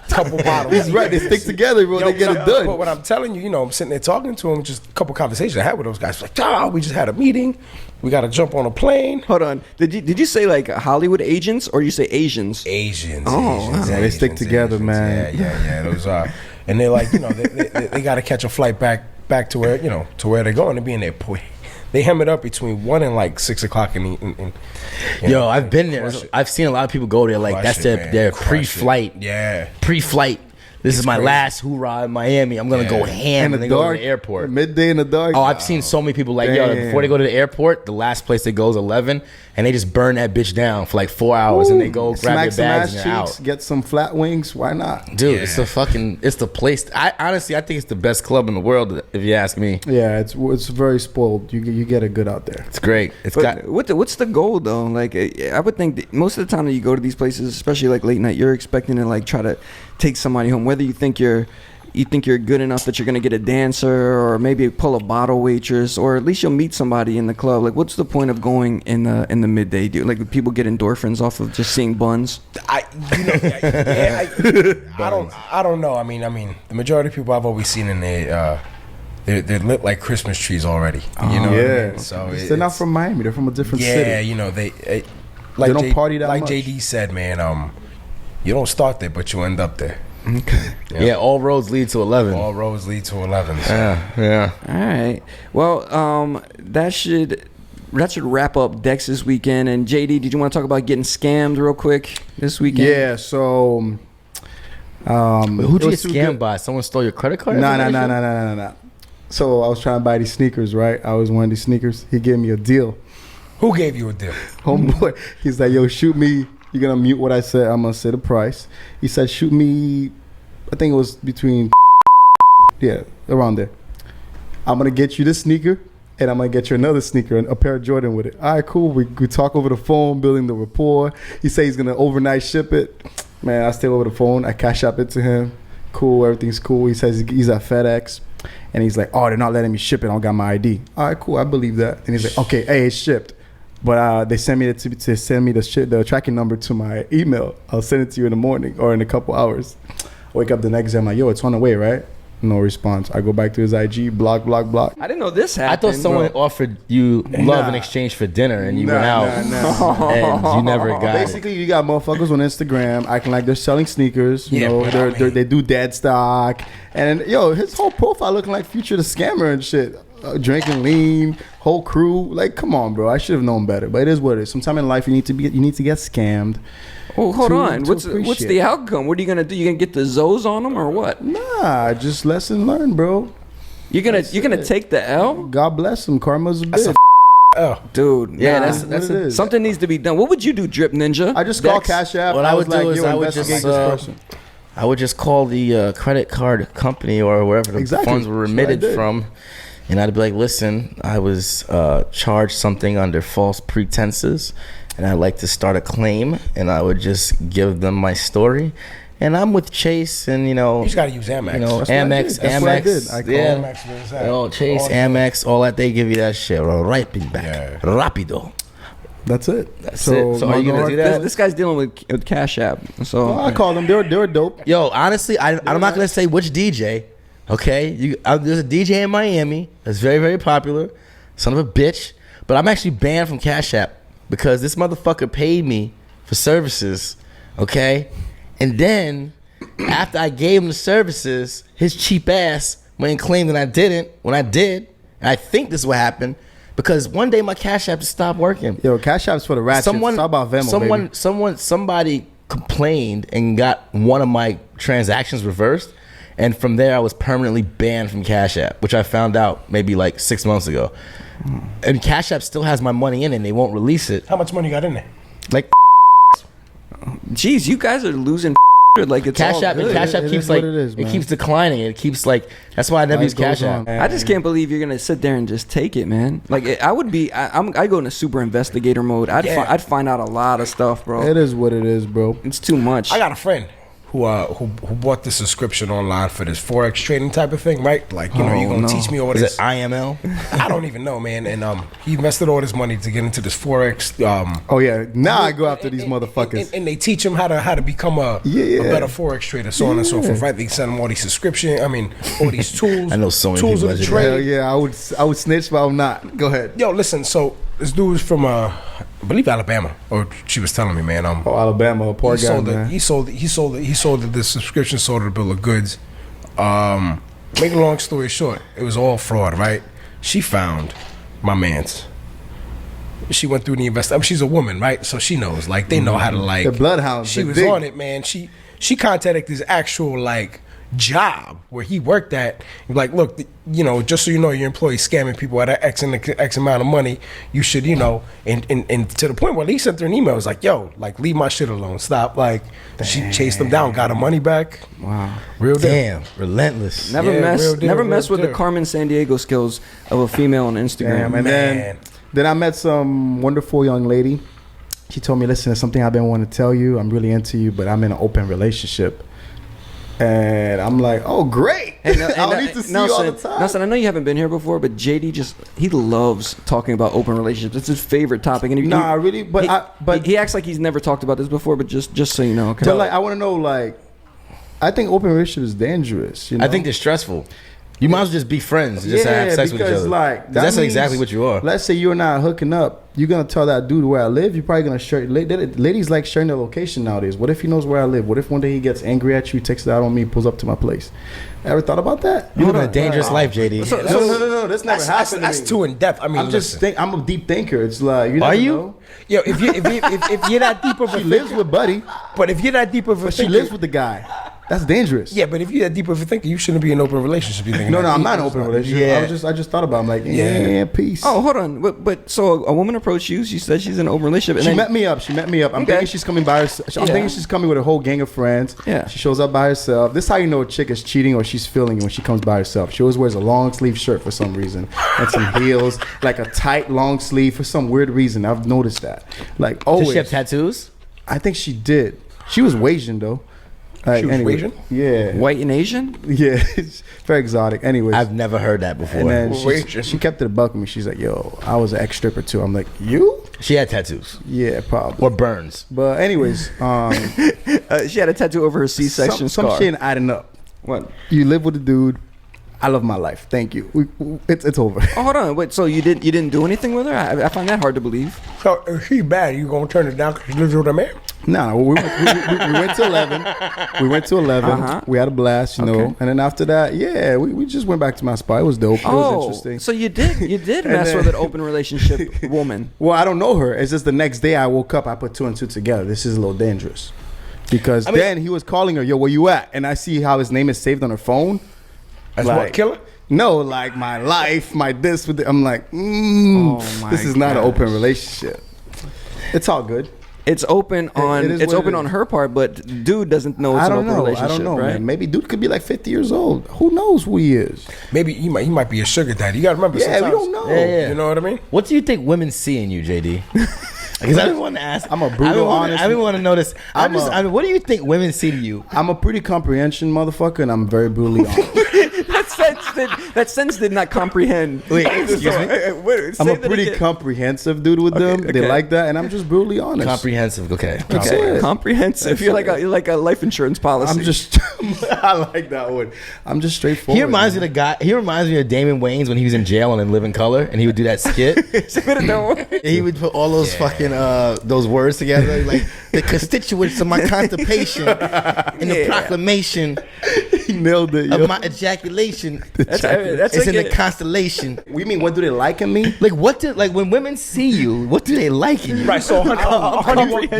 Couple bottles. He's right. They stick together, bro. They get it done. But what I'm telling you, I'm sitting there talking to them, just a couple conversations I had with those guys. Like, we just had a meeting. We got to jump on a plane. Hold on. Did you say like Hollywood agents or you say Asians? Asians. Oh, Asians, yeah, they stick together, man. Yeah. Those are, and they're like, they got to catch a flight back to where they're going to be in there. They hem it up between 1 and like 6 o'clock in the. Yo, I've been there. I've seen a lot of people go there. Like that's their pre-flight. Yeah. Pre-flight. This is my last hoorah in Miami. I'm gonna go ham and then go to the airport. Midday in the dark. Oh, I've seen so many people like, yo, before they go to the airport, the last place they go is 11, and they just burn that bitch down for like 4 hours, and they go grab their bags and they're out. Get some flat wings. Why not? Dude, it's the place. I think it's the best club in the world, if you ask me. Yeah, it's very spoiled. You get it good out there. It's great. What's the goal though? Like I would think that most of the time that you go to these places, especially like late night, you're expecting to like try to take somebody home. Whether you think you're good enough that you're gonna get a dancer or maybe pull a bottle waitress, or at least you'll meet somebody in the club. Like, what's the point of going in the midday? Do like people get endorphins off of just seeing buns? I don't know. I mean, the majority of people I've always seen in there they're lit like Christmas trees already. You know what I mean? So they're not from Miami. They're from a different city. Yeah, you know they don't party that like much. JD said, man. You don't start there, but you end up there. Okay. Yeah, all roads lead to 11. All roads lead to 11. So. Yeah. All right. Well, that should wrap up Dex this weekend. And JD, did you want to talk about getting scammed real quick this weekend? Yeah. So, Who'd you get scammed by? Someone stole your credit card? No. So I was trying to buy these sneakers, right? I was wearing these sneakers. He gave me a deal. Who gave you a deal? Homeboy. He's like, yo, shoot me. You're going to mute what I said. I'm going to say the price. He said, shoot me. I think it was between, yeah, around there. I'm going to get you this sneaker, and I'm going to get you another sneaker, a pair of Jordan with it. All right, cool. We talk over the phone, building the rapport. He said he's going to overnight ship it. Man, I stay over the phone. I cash up it to him. Cool, everything's cool. He says he's at FedEx. And he's like, oh, they're not letting me ship it. I don't got my ID. All right, cool. I believe that. And he's like, okay, hey, it's shipped. But they sent me to send me the tracking number to my email. I'll send it to you in the morning or in a couple hours. I wake up the next day. I'm like, yo, it's on the way, right? No response. I go back to his IG, block. I didn't know this happened. I thought someone offered you love in exchange for dinner, and you went out, and you never got Basically, you got motherfuckers on Instagram acting like they're selling sneakers. You know, they do dead stock. And, yo, his whole profile looking like Future the Scammer and shit. Drinking lean, whole crew. Like, come on, bro. I should have known better. But it is what it is. Sometime in life, you need to get scammed. Oh, hold on. What's the outcome? What are you gonna do? You gonna get the Zoes on them or what? Nah, just lesson learned, bro. You're gonna take the L? God bless him. Karma's a bitch. Dude, Yeah, nah. that's it. Something needs to be done. What would you do, Drip Ninja? I just call Cash App. What I would was do is yo, I would investigate just, this person. I would just call the credit card company or wherever the funds were remitted from, and I'd be like, listen, I was charged something under false pretenses, and I'd like to start a claim, and I would just give them my story. And I'm with Chase, and you just gotta use Amex. You know, That's Amex, what I did. I called Amex. Chase, Amex, all that, they give you that shit right back, rapido. That's it. That's it. So are you gonna do that? This guy's dealing with Cash App. So I called them. They were dope. Yo, honestly, I'm not gonna say which DJ. Okay, there's a DJ in Miami that's very, very popular, son of a bitch. But I'm actually banned from Cash App because this motherfucker paid me for services. Okay, and then after I gave him the services, his cheap ass went and claimed that I didn't. When I did, and I think this is what happened. Because one day my Cash App just stopped working. Yo, Cash App's for the ratchets. It's all about Venmo, somebody complained and got one of my transactions reversed, and from there I was permanently banned from Cash App, which I found out maybe like 6 months ago. And Cash App still has my money in it, and they won't release it. How much money you got in there? Like, jeez, you guys are losing. Like it's Cash App, good. Cash App keeps like it keeps declining. It keeps like that's why I never use Cash App. I just can't believe you're gonna sit there and just take it, man. Like I would be. I go into super investigator mode. I'd find out a lot of stuff, bro. It is what it is, bro. It's too much. I got a friend who bought the subscription online for this Forex trading type of thing, right? Like, you're gonna teach me all Is this. it IML? I don't even know, man. And he invested all his money to get into this Forex. Oh yeah, now I go after these motherfuckers. And they teach him how to become a better Forex trader, so on and so forth. Right? They send him all these all these tools. I know so many tools people of the that do trade. Hell yeah, I would snitch, but I'm not. Go ahead. Yo, listen. So this dude was from I believe Alabama, or she was telling me, man. Alabama, poor guy, man. He sold the subscription, sold the bill of goods. Make a long story short, it was all fraud, right? She found my man's. She went through the investment. She's a woman, right? So she knows, like, they know how to, like, the bloodhounds. She was on it, man. She contacted his actual, like, job where he worked at. Like, look, just so you know, your employee scamming people at X amount of money. You should, and to the point where he sent her an email. It was like, yo, like, leave my shit alone. Stop. Like, she chased him down, got her money back. Wow. Real deal. Damn, relentless. Never mess with the Carmen Sandiego skills of a female on Instagram. Damn, and then I met some wonderful young lady. She told me, listen, there's something I've been wanting to tell you. I'm really into you, but I'm in an open relationship. And I'm like, oh, great. I don't need to see you all the time. Nelson, I know you haven't been here before, but JD he loves talking about open relationships. It's his favorite topic. And really, but he acts like he's never talked about this before, but just so you know. Okay? But like, I want to know, like, I think open relationship is dangerous. I think they're stressful. You might as well just be friends, and just have sex with each because, other. like, 'Cause that that's means- exactly what you are. Let's say you're not hooking up. You're gonna tell that dude where I live. You're probably gonna share. Ladies like sharing their location nowadays. What if he knows where I live? What if one day he gets angry at you, takes it out on me, pulls up to my place? Ever thought about that? You live in a dangerous life, JD. No. That's never happened. That's to me. too in depth. I mean, I'm just think. I'm a deep thinker. It's like you. Are never you? know. yo, if you're that deep of a She lives with Buddy, but if you're that deep of a but she thinker, lives with the guy. That's dangerous. yeah, but if you're that deep of a thinker, you shouldn't be in an open relationship. You thinking No, that I'm deep. not in an open relationship. Yeah. I just thought about it. I'm like, yeah, peace. Oh, hold on. But so a woman approached you. She said she's in an open relationship. And She then, met me up. I'm Okay. thinking she's coming by herself. I'm Yeah. thinking she's coming with a whole gang of friends. Yeah. She shows up by herself. This is how you know a chick is cheating or she's feeling when she comes by herself. She always wears a long sleeve shirt for some reason and some heels, like a tight long sleeve for some weird reason. I've noticed that. Like Does always. she have tattoos? I think she did. She was Asian though. Like, She was Asian? Yeah. white and Asian. Yeah. It's very exotic. Anyways. I've never heard that and before. then Asian. she kept it a buck with me. She's like, yo, I was an ex stripper too. I'm like, you? She had tattoos Yeah, probably. or burns. But anyways, She had a tattoo over her C-section some scar. shit ain't adding up. What? You live with a dude. I love my life. Thank you. It's over. Oh, hold on. Wait. So you didn't do anything with her? I find that hard to believe. So if she's bad, you gonna turn it down because she lives with a man? No, we went to 11. We went to 11. Uh-huh. We had a blast, you know. Okay. And then after that, yeah, we just went back to my spot. It was dope. It was interesting. So you did mess then- with an open relationship woman. Well, I don't know her. It's just the next day I woke up, I put 2 and 2 together. This is a little dangerous. Because then he was calling her, yo, where you at? And I see how his name is saved on her phone. That's Like- what killer. No, like my life, my this with it. I'm like, Oh my this is not an open gosh. relationship. It's all good. It's open on it is it's what it open is. on her part, but dude doesn't know it's I an don't open know. relationship. I don't know, right? man. Maybe dude could be like 50 years old. Who knows who he is? Maybe he might be a sugar daddy. You gotta remember. Yeah, we sometimes- don't know. Yeah. You know what I mean? What do you think women see in you, JD? Because I didn't want to ask. I'm a brutal, honest- I didn't want to know this. I'm a- I mean, what do you think women see to you? I'm a pretty comprehension motherfucker, and I'm very brutally honest. that sentence did not comprehend. Wait, excuse me. I'm a pretty comprehensive dude with them. They okay. like that, and I'm just brutally honest. Comprehensive. Okay. That's Okay, it. comprehensive. You're like a life insurance policy. I'm just. I like that one. I'm just straightforward. He reminds me of the guy. He reminds me of Damon Wayans when he was in jail and in Living Color, and he would do that skit. He would put all those fucking those words together, like the constituents of my constipation and the proclamation He nailed it. of Yo. my ejaculation. That's It's like in the it- constellation. We mean, what do they like in me? Like what do when women see you? What do they like in you? Right. So, You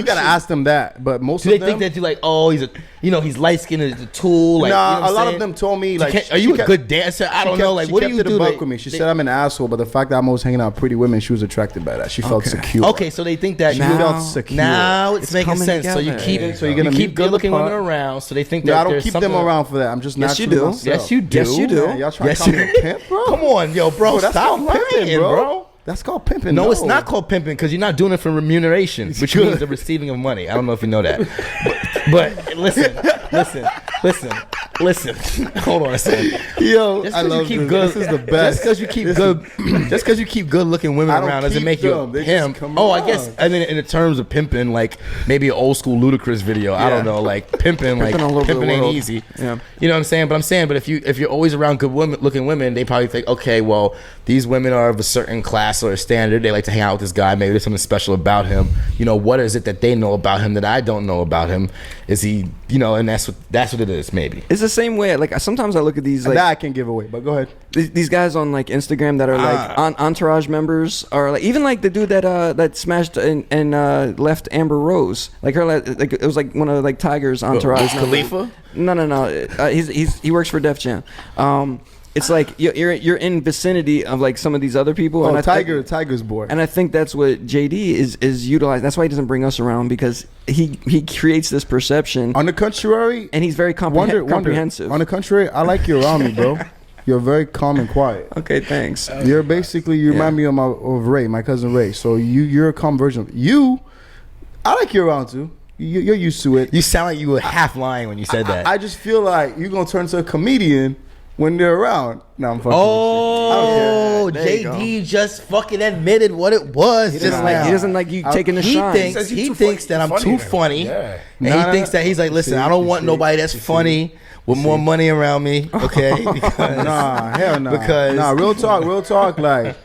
gotta ask them that, but most Do they of them. think that you like? Oh, he's light skinned as a tool. Like, nah, you know what a I'm lot saying? of them told me like, Are you she a kept- good dancer? I she don't know. kept- Like, she what do kept you it a do? buck Like, with me. She said I'm an asshole, but the fact that I'm always hanging out with pretty women, she was attracted by that. She felt secure. Okay, so they think that She you felt secure. Now it's making coming sense. So you together. keep Yeah. So you're gonna you keep meet good looking the other women part. around. So they think No, that I don't there's keep them something- around for that. I'm just Yes, you naturally do. myself. Yes, you do. Yes, you do. Yeah, y'all trying Yes, to call you- me a pimp, bro? Come on, yo, bro. That's Stop called pimping, lying, bro. That's called pimping. No, it's not called pimping because you're not doing it for remuneration, which good. means the receiving of money. I don't know if you know that. But listen. Hold on a second. Yo, Just I because you love keep this. good, This is the best. Just because you keep good, just because you keep good looking women I don't around doesn't keep make you a them. They just pimp. come Oh, I around. guess. I mean, in the terms of pimping, like maybe an old school Ludacris video. I don't know, like pimping all over the pimping ain't world. easy. Yeah. You know what I'm saying? But I'm saying, but if you're always around good women, looking women, they probably think, okay, well, these women are of a certain class or standard. They like to hang out with this guy. Maybe there's something special about him. You know, what is it that they know about him that I don't know about him? Is he, you know, and that's what it is. Maybe. It's the same way. Like sometimes I look at these like that I can give away, but go ahead. these guys on like Instagram that are like entourage members, or like even like the dude that smashed and left Amber Rose, like her, like it was like one of like Tiger's entourage. Khalifa? No. He works for Def Jam. It's like you're in vicinity of like some of these other people. Oh, and Tiger's boy. And I think that's what JD is utilizing. That's why he doesn't bring us around, because he creates this perception. On the contrary, And he's very comprehensive. On the contrary, I like you around me, bro. You're very calm and quiet. Okay, thanks. You're basically you remind me of Ray, my cousin Ray. So you're a calm version of you. I like you around too. You're used to it. You sound like you were half lying when you said that. I just feel like you're gonna turn to a comedian when they're around. No, I'm fucking. Oh, with you. There you JD just fucking admitted what it was. He Just doesn't like like, he doesn't like you taking the he shine. thinks Says you he too thinks funny- that I'm funny too to him. funny, Yeah. and he thinks that he's like, listen, I don't want nobody that's funny with more money around me, okay? Because, Nah, hell no. Because real talk. Like,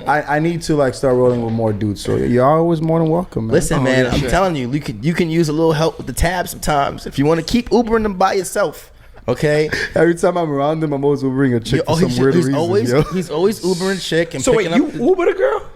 I need to like start rolling with more dudes. So you're always more than welcome, man. listen, man, yeah, I'm sure. telling you, you can use a little help with the tabs sometimes if you want to keep Ubering them by yourself. Okay. Every time I'm around him, I'm always Ubering a chick for some weird reason. He's always Ubering chick and So wait, picking you up. Uber the girl?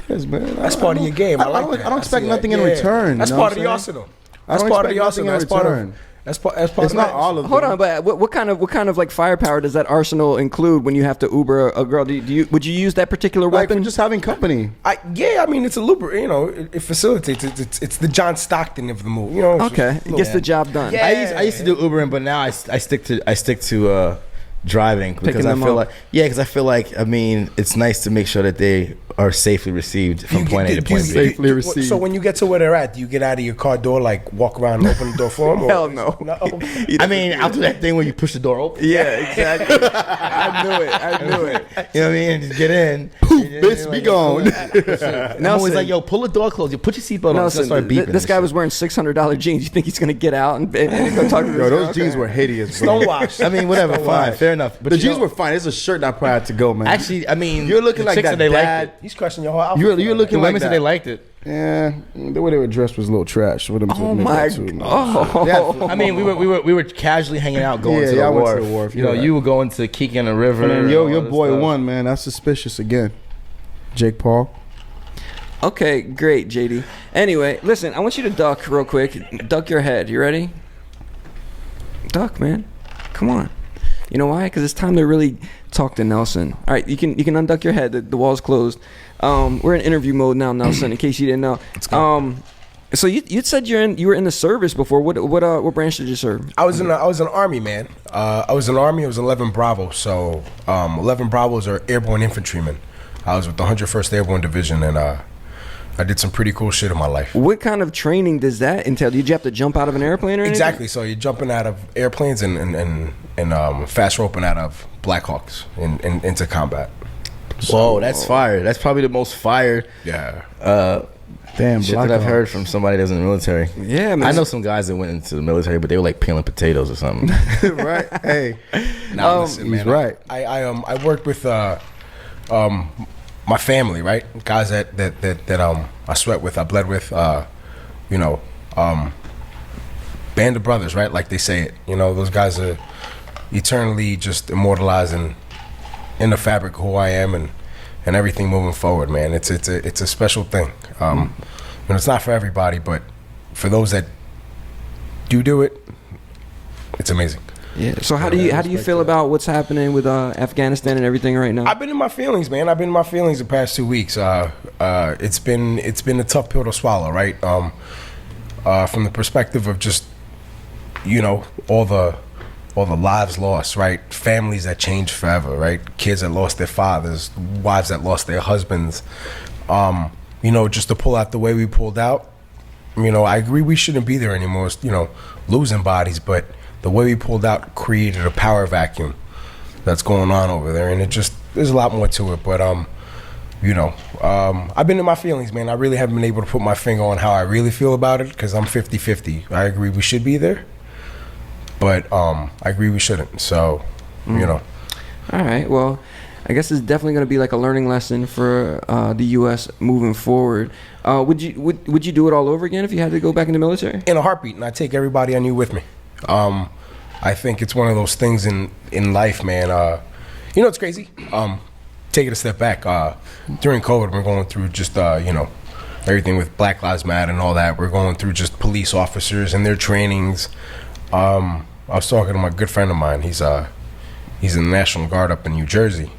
Yes, man. That's part of your game. I like that. I don't expect see nothing that. in Yeah. return. That's you know part what of the I'm arsenal. saying? That's I don't part of expect the arsenal. nothing in That's part of. return. That's part It's of not that. all of them. Hold on, but what kind of like firepower does that arsenal include when you have to Uber a girl? Would you use that particular Like weapon? for just having company. I mean, it's a lubricant. You know, it facilitates. It's the John Stockton of the move. You know. it's Okay, just a it gets little- the job done. Yeah. I used to do Ubering, but now I stick to driving because Picking I them feel up. like because I feel like I mean it's nice to make sure that they are safely received from point A to point B. Safely received. So when you get to where they're at, do you get out of your car door, like walk around and open the door for them? Hell no. I mean, I'll do that thing where you push the door open. Yeah, exactly. I knew it. You know what I mean? Just get in. Bitch, be gone. I'm always like, yo, pull the door closed. You put your seatbelt on. Nelson, Start beeping. this guy was wearing $600 jeans. You think he's gonna get out and go talk to this Yo, girl? those jeans were hideous, bro. Stonewashed. I mean, whatever. Fine, fair enough. But The you jeans know, were fine. It's a shirt that probably had to go, man. actually. I mean, You're looking the like chicks that said they dad. liked it. He's questioning your whole outfit. You're looking The like women that. said they liked it. Yeah, the way they were dressed was a little trash. Oh my god! I mean, we were casually hanging out, going Yeah, to the y'all went wharf. to the wharf, You know, you're right. you were going to Kiki on the River. And then, and yo, all your this boy stuff. won, man. That's suspicious again. Jake Paul. Okay, great, JD. Anyway, listen, I want you to duck real quick. Duck your head. You ready? Duck, man. Come on. You know why? Because it's time to really talk to Nelson. All right, you can unduck your head. The wall's closed. We're in interview mode now, Nelson. In case you didn't know. So you said you were in the service before. What branch did you serve? I was an army man. I was an army. I was 11 Bravo. So 11 Bravos are airborne infantrymen. I was with the 101st Airborne Division, and I did some pretty cool shit in my life. What kind of training does that entail? Did you have to jump out of an airplane or anything? Exactly. So you're jumping out of airplanes and fast roping out of Blackhawks into combat. Whoa, that's fire. That's probably the most fire Yeah. Damn, shit that I've heard from somebody that's in the military. Yeah, man. I know some guys that went into the military, but they were like peeling potatoes or something. Right? Hey, Now listen, he's man. right. I worked with my family, right? Guys that I sweat with, I bled with, band of brothers, right? Like they say it. You know, those guys are eternally just immortalized in the fabric of who I am and everything moving forward, man. It's a special thing. It's not for everybody, but for those that do it, it's amazing. Yeah. So how do you feel about what's happening with Afghanistan and everything right now? I've been in my feelings, man. I've been in my feelings the past 2 weeks. It's been a tough pill to swallow, right? From the perspective of just, all the lives lost, right? Families that changed forever, right? Kids that lost their fathers, wives that lost their husbands. Just to pull out the way we pulled out. I agree we shouldn't be there anymore. Losing bodies, but the way we pulled out created a power vacuum that's going on over there, and there's a lot more to it. But I've been in my feelings, man. I really haven't been able to put my finger on how I really feel about it because I'm 50-50. I agree we should be there, but I agree we shouldn't. So, All right. Well, I guess it's definitely going to be like a learning lesson for the U.S. moving forward. Would you do it all over again if you had to go back in the military? In a heartbeat, and I take everybody I knew with me. I think it's one of those things in life, man. It's crazy. Take it a step back. During COVID, we're going through just everything with Black Lives Matter and all that. We're going through just police officers and their trainings. I was talking to my good friend of mine. He's in the National Guard up in New Jersey.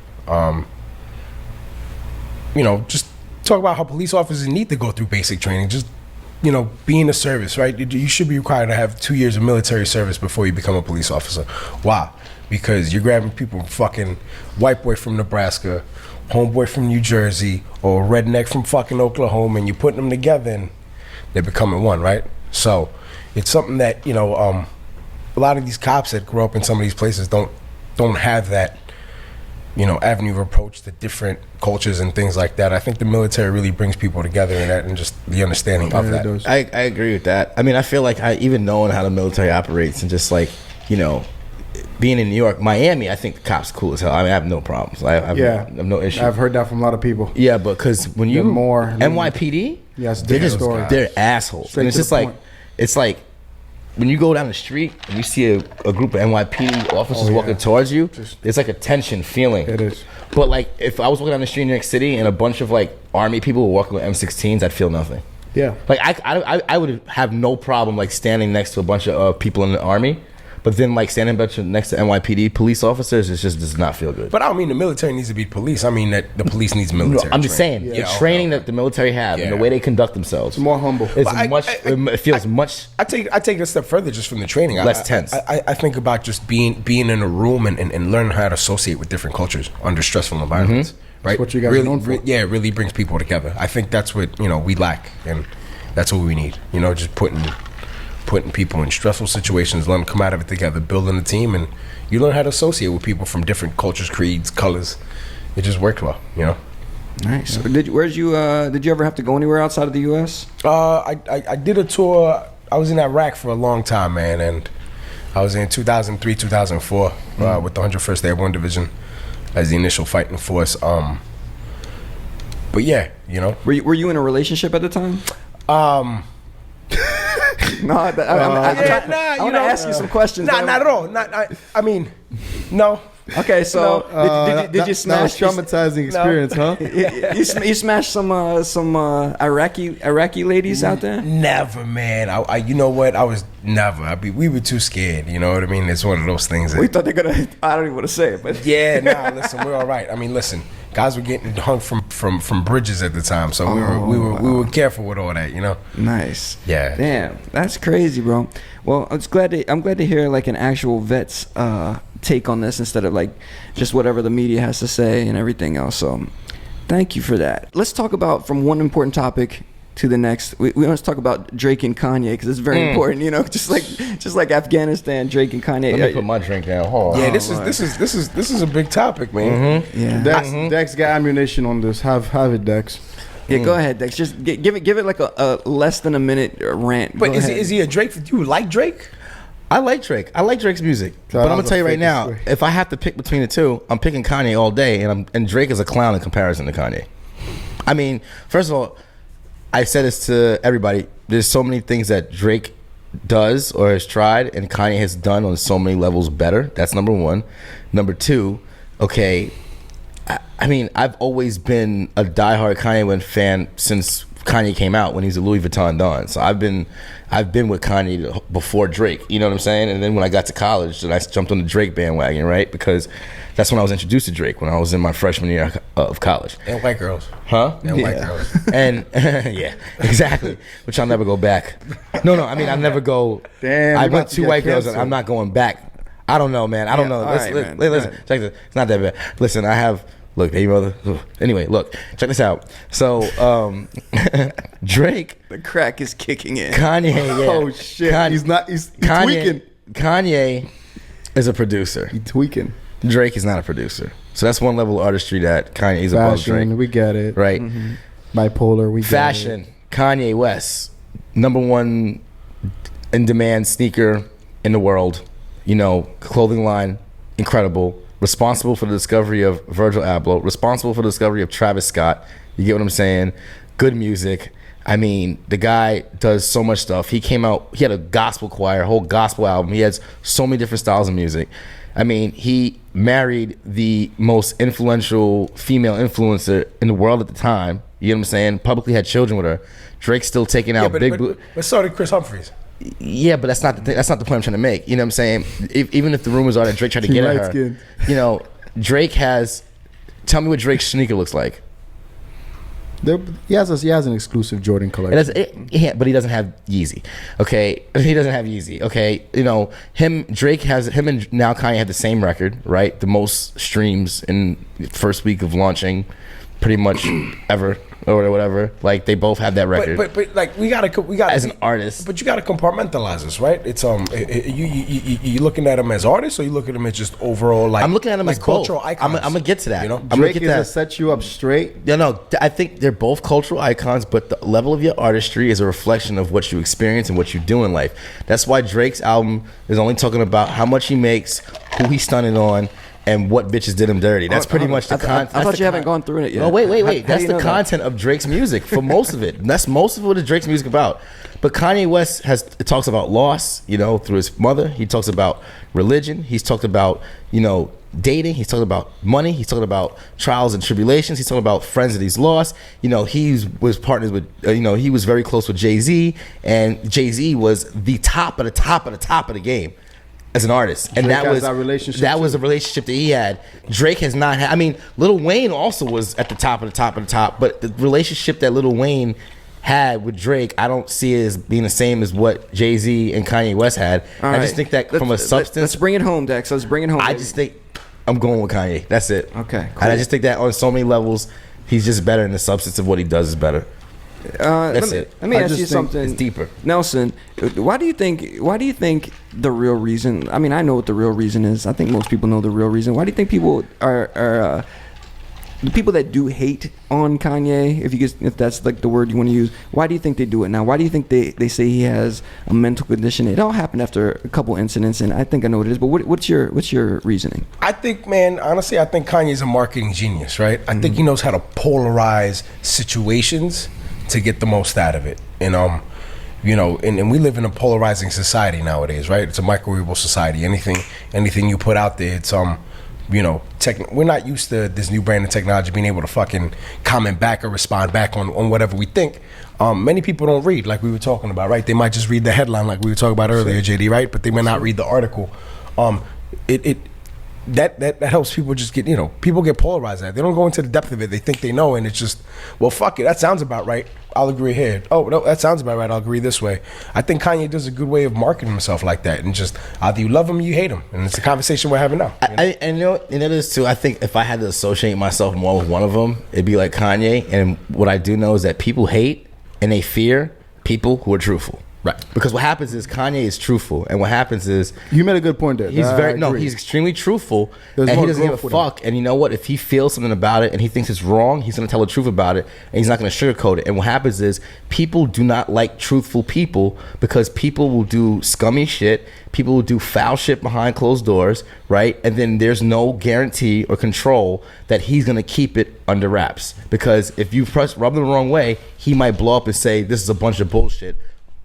Just talk about how police officers need to go through basic training. Just be in the service, right? You should be required to have 2 years of military service before you become a police officer. Why? Because you're grabbing people, fucking white boy from Nebraska, homeboy from New Jersey, or a redneck from fucking Oklahoma, and you're putting them together and they're becoming one, right? So it's something that, a lot of these cops that grew up in some of these places don't have that, avenue of approach to different cultures and things like that. I think the military really brings people together in that and just the understanding of that. I agree with that. I mean, I feel like even knowing how the military operates and just like, being in New York, Miami, I think the cops are cool as hell. I mean, I have no problems. I have no issue. I've heard that from a lot of people. Yeah, but because when you more NYPD, yes, they're assholes. Straight and it's to just the like point. it's like when you go down the street and you see a group of NYPD officers walking towards you, it's like a tension feeling. It is. But like if I was walking down the street in New York City and a bunch of like army people were walking with M16s, I'd feel nothing. Yeah. Like I would have no problem like standing next to a bunch of people in the army, but then like standing next to NYPD police officers, it just does not feel good. But I don't mean the military needs to be police. I mean that the police needs military. No, I'm just saying the training that the military have and the way they conduct themselves. It's more humble. It feels much. I take it a step further just from the training. Less tense. I think about just being in a room and learning how to associate with different cultures under stressful environments. Right? That's what you guys are known for. Yeah, it really brings people together. I think that's what we lack, and that's what we need. Just putting people in stressful situations, letting them come out of it together, building a team, and you learn how to associate with people from different cultures, creeds, colors. It just worked well. Nice. Did you ever have to go anywhere outside of the U.S.? I did a tour. I was in Iraq for a long time, man, and I was in 2003, 2004 with the 101st Airborne Division as the initial fighting force. But yeah, Were you in a relationship at the time? No, I want to ask you some questions. Not at all. I mean, no. Okay, so did you smash? That was traumatizing experience, huh? You smashed some Iraqi ladies out there? Never, man. I you know what? I was never. We were too scared. You know what I mean? It's one of those things. We thought they're gonna. I don't even want to say it, but yeah, nah. Listen, we're all right. I mean, listen, guys were getting hung from bridges at the time, so we were careful with all that. Nice. Yeah. Damn, that's crazy, bro. Well, I'm glad to hear like an actual vet's take on this instead of like just whatever the media has to say and everything else. So thank you for that. Let's talk about from one important topic to the next. We want to talk about Drake and Kanye because it's very important, just like Afghanistan, Drake and Kanye. Let me put my drink down. Hold on. Yeah, this is a big topic, man. Yeah. Dex got ammunition on this. Have it, Dex. Yeah, go ahead, Dex. Just give it like a less than a minute rant. But is he a Drake? Do you like Drake? I like Drake. I like Drake's music. But I'm gonna tell you right now, if I have to pick between the two, I'm picking Kanye all day, and Drake is a clown in comparison to Kanye. I mean, first of all, I said this to everybody. There's so many things that Drake does or has tried, and Kanye has done on so many levels better. That's number one. Number two, okay. I mean, I've always been a diehard Kanye fan since Kanye came out when he was a Louis Vuitton Don. So I've been with Kanye before Drake, you know what I'm saying? And then when I got to college, then I jumped on the Drake bandwagon, right? Because that's when I was introduced to Drake, when I was in my freshman year of college. And white girls. Huh? And white girls. And yeah, exactly. Which I'll never go back. No, I mean, I'll never go. Damn, I you about went to two get white girls canceled. and I'm not going back. I don't know, man. I don't know. all right, man. Listen, check this. It's not that bad. Listen, I have. Look, baby mother. Anyway, look, check this out. So, Drake, The crack is kicking in. Kanye, yeah. Oh shit! He's Kanye, tweaking. Kanye is a producer. He's tweaking. Drake is not a producer. So that's one level of artistry that Kanye is above Drake. Fashion, we get it. Right? Bipolar, we get Fashion, Kanye West, #1 in demand sneaker in the world. Clothing line, incredible. Responsible for the discovery of Virgil Abloh, responsible for the discovery of Travis Scott. You get what I'm saying? Good music. I mean, the guy does so much stuff. He came out, he had a gospel choir, a whole gospel album. He has so many different styles of music. I mean, he married the most influential female influencer in the world at the time. You know what I'm saying? Publicly had children with her. Drake's still taking out big blue. But so did Chris Humphries. Yeah, but that's not the thing. That's not the point I'm trying to make. You know what I'm saying? Even if the rumors are that Drake tried to get at her, light-skinned. Drake has. Tell me what Drake's sneaker looks like. He has an exclusive Jordan collection. But he doesn't have Yeezy. Okay, he doesn't have Yeezy. Okay, Drake has him and now Kanye have the same record, right? The most streams in the first week of launching, pretty much ever. Or whatever, like they both have that record. But like we gotta as an artist. But you gotta compartmentalize this, right? It's you looking at them as artists, or you looking at them as just overall like I'm looking at them like as cultural both. icons. I'm gonna get to that. Drake is to set you up straight. No, I think they're both cultural icons, but the level of your artistry is a reflection of what you experience and what you do in life. That's why Drake's album is only talking about how much he makes, who he stunted on, and what bitches did him dirty. That's pretty much the content. I thought you haven't gone through it yet. No, wait. How That's do you the know content of Drake's music for most of it. That's most of what Drake's music about. But Kanye West talks about loss, you know, through his mother. He talks about religion. He's talked about, you know, dating. He's talking about money. He's talking about trials and tribulations. He's talking about friends that he's lost. You know, he was partners with, he was very close with Jay-Z, and Jay-Z was the top of the top of the top of the game as an artist. And Drake that has was that relationship that too. was a relationship that he had. Drake has not had. I mean, Lil Wayne also was at the top of the top of the top, but the relationship that Lil Wayne had with Drake, I don't see it as being the same as what Jay-Z and Kanye West had. I just think that from a substance. Let's bring it home, Dex. Let's bring it home. I just think I'm going with Kanye. That's it. Okay, cool. And I just think that on so many levels, he's just better, and the substance of what he does is better. That's it. Let me I ask just you think something. it's deeper. Nelson, why do you think the real reason? I mean, I know what the real reason is. I think most people know the real reason. Why do you think people are the people that do hate on Kanye, if that's like the word you want to use? Why do you think they do it now? Why do you think they say he has a mental condition? It all happened after a couple incidents, and I think I know what it is. But what's your reasoning? I think, man, honestly, I think Kanye's a marketing genius, right? I think he knows how to polarize situations to get the most out of it. And and we live in a polarizing society nowadays, right? It's a microwavable society. Anything you put out there, it's we're not used to this new brand of technology being able to fucking comment back or respond back on whatever we think. Many people don't read, like we were talking about, right? They might just read the headline, like we were talking about earlier, JD, right? But they may not read the article. That helps people just get, people get polarized at it. They don't go into the depth of it. They think they know, and it's just, well, fuck it. That sounds about right. I'll agree here. Oh, no, that sounds about right. I'll agree this way. I think Kanye does a good way of marketing himself like that, and just either you love him or you hate him, and it's the conversation we're having now. And it is too. I think if I had to associate myself more with one of them, it'd be like Kanye. And what I do know is that people hate and they fear people who are truthful. Right. Because what happens is Kanye is truthful, and what happens is You made a good point there. he's extremely truthful, There's and he more doesn't give a growth with fuck. And you know what? If he feels something about it and he thinks it's wrong, he's gonna tell the truth about it, and he's not gonna sugarcoat it. And what happens is people do not like truthful people because people will do scummy shit, people will do foul shit behind closed doors, right? And then there's no guarantee or control that he's gonna keep it under wraps, because if you rub him the wrong way, he might blow up and say this is a bunch of bullshit.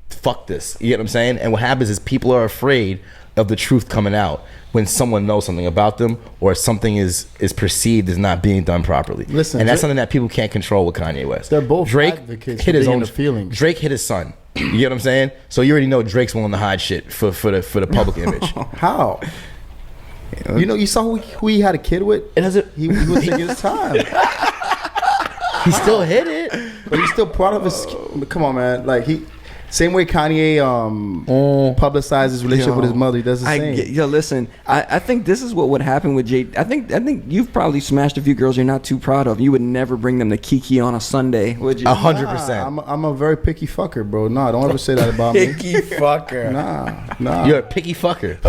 Fuck this. You get what I'm saying? And what happens is people are afraid of the truth coming out when someone knows something about them, or something is perceived as not being done properly. Listen, and that's something that people can't control with Kanye West. They're both Drake advocates hit for his being own the feelings. Drake hit his son. You get what I'm saying? So you already know Drake's willing to hide shit for the public image. How? You saw who he had a kid with? He was taking his time. He still hit it. But he's still proud of his. Come on, man. Like same way Kanye publicized his relationship with his mother, he does the same. Listen, I think this is what would happen with Jay. I think you've probably smashed a few girls you're not too proud of. You would never bring them to Kiki on a Sunday, would you? 100%. I'm a very picky fucker, bro. Nah, don't ever say that about me. Picky fucker. Nah. You're a picky fucker.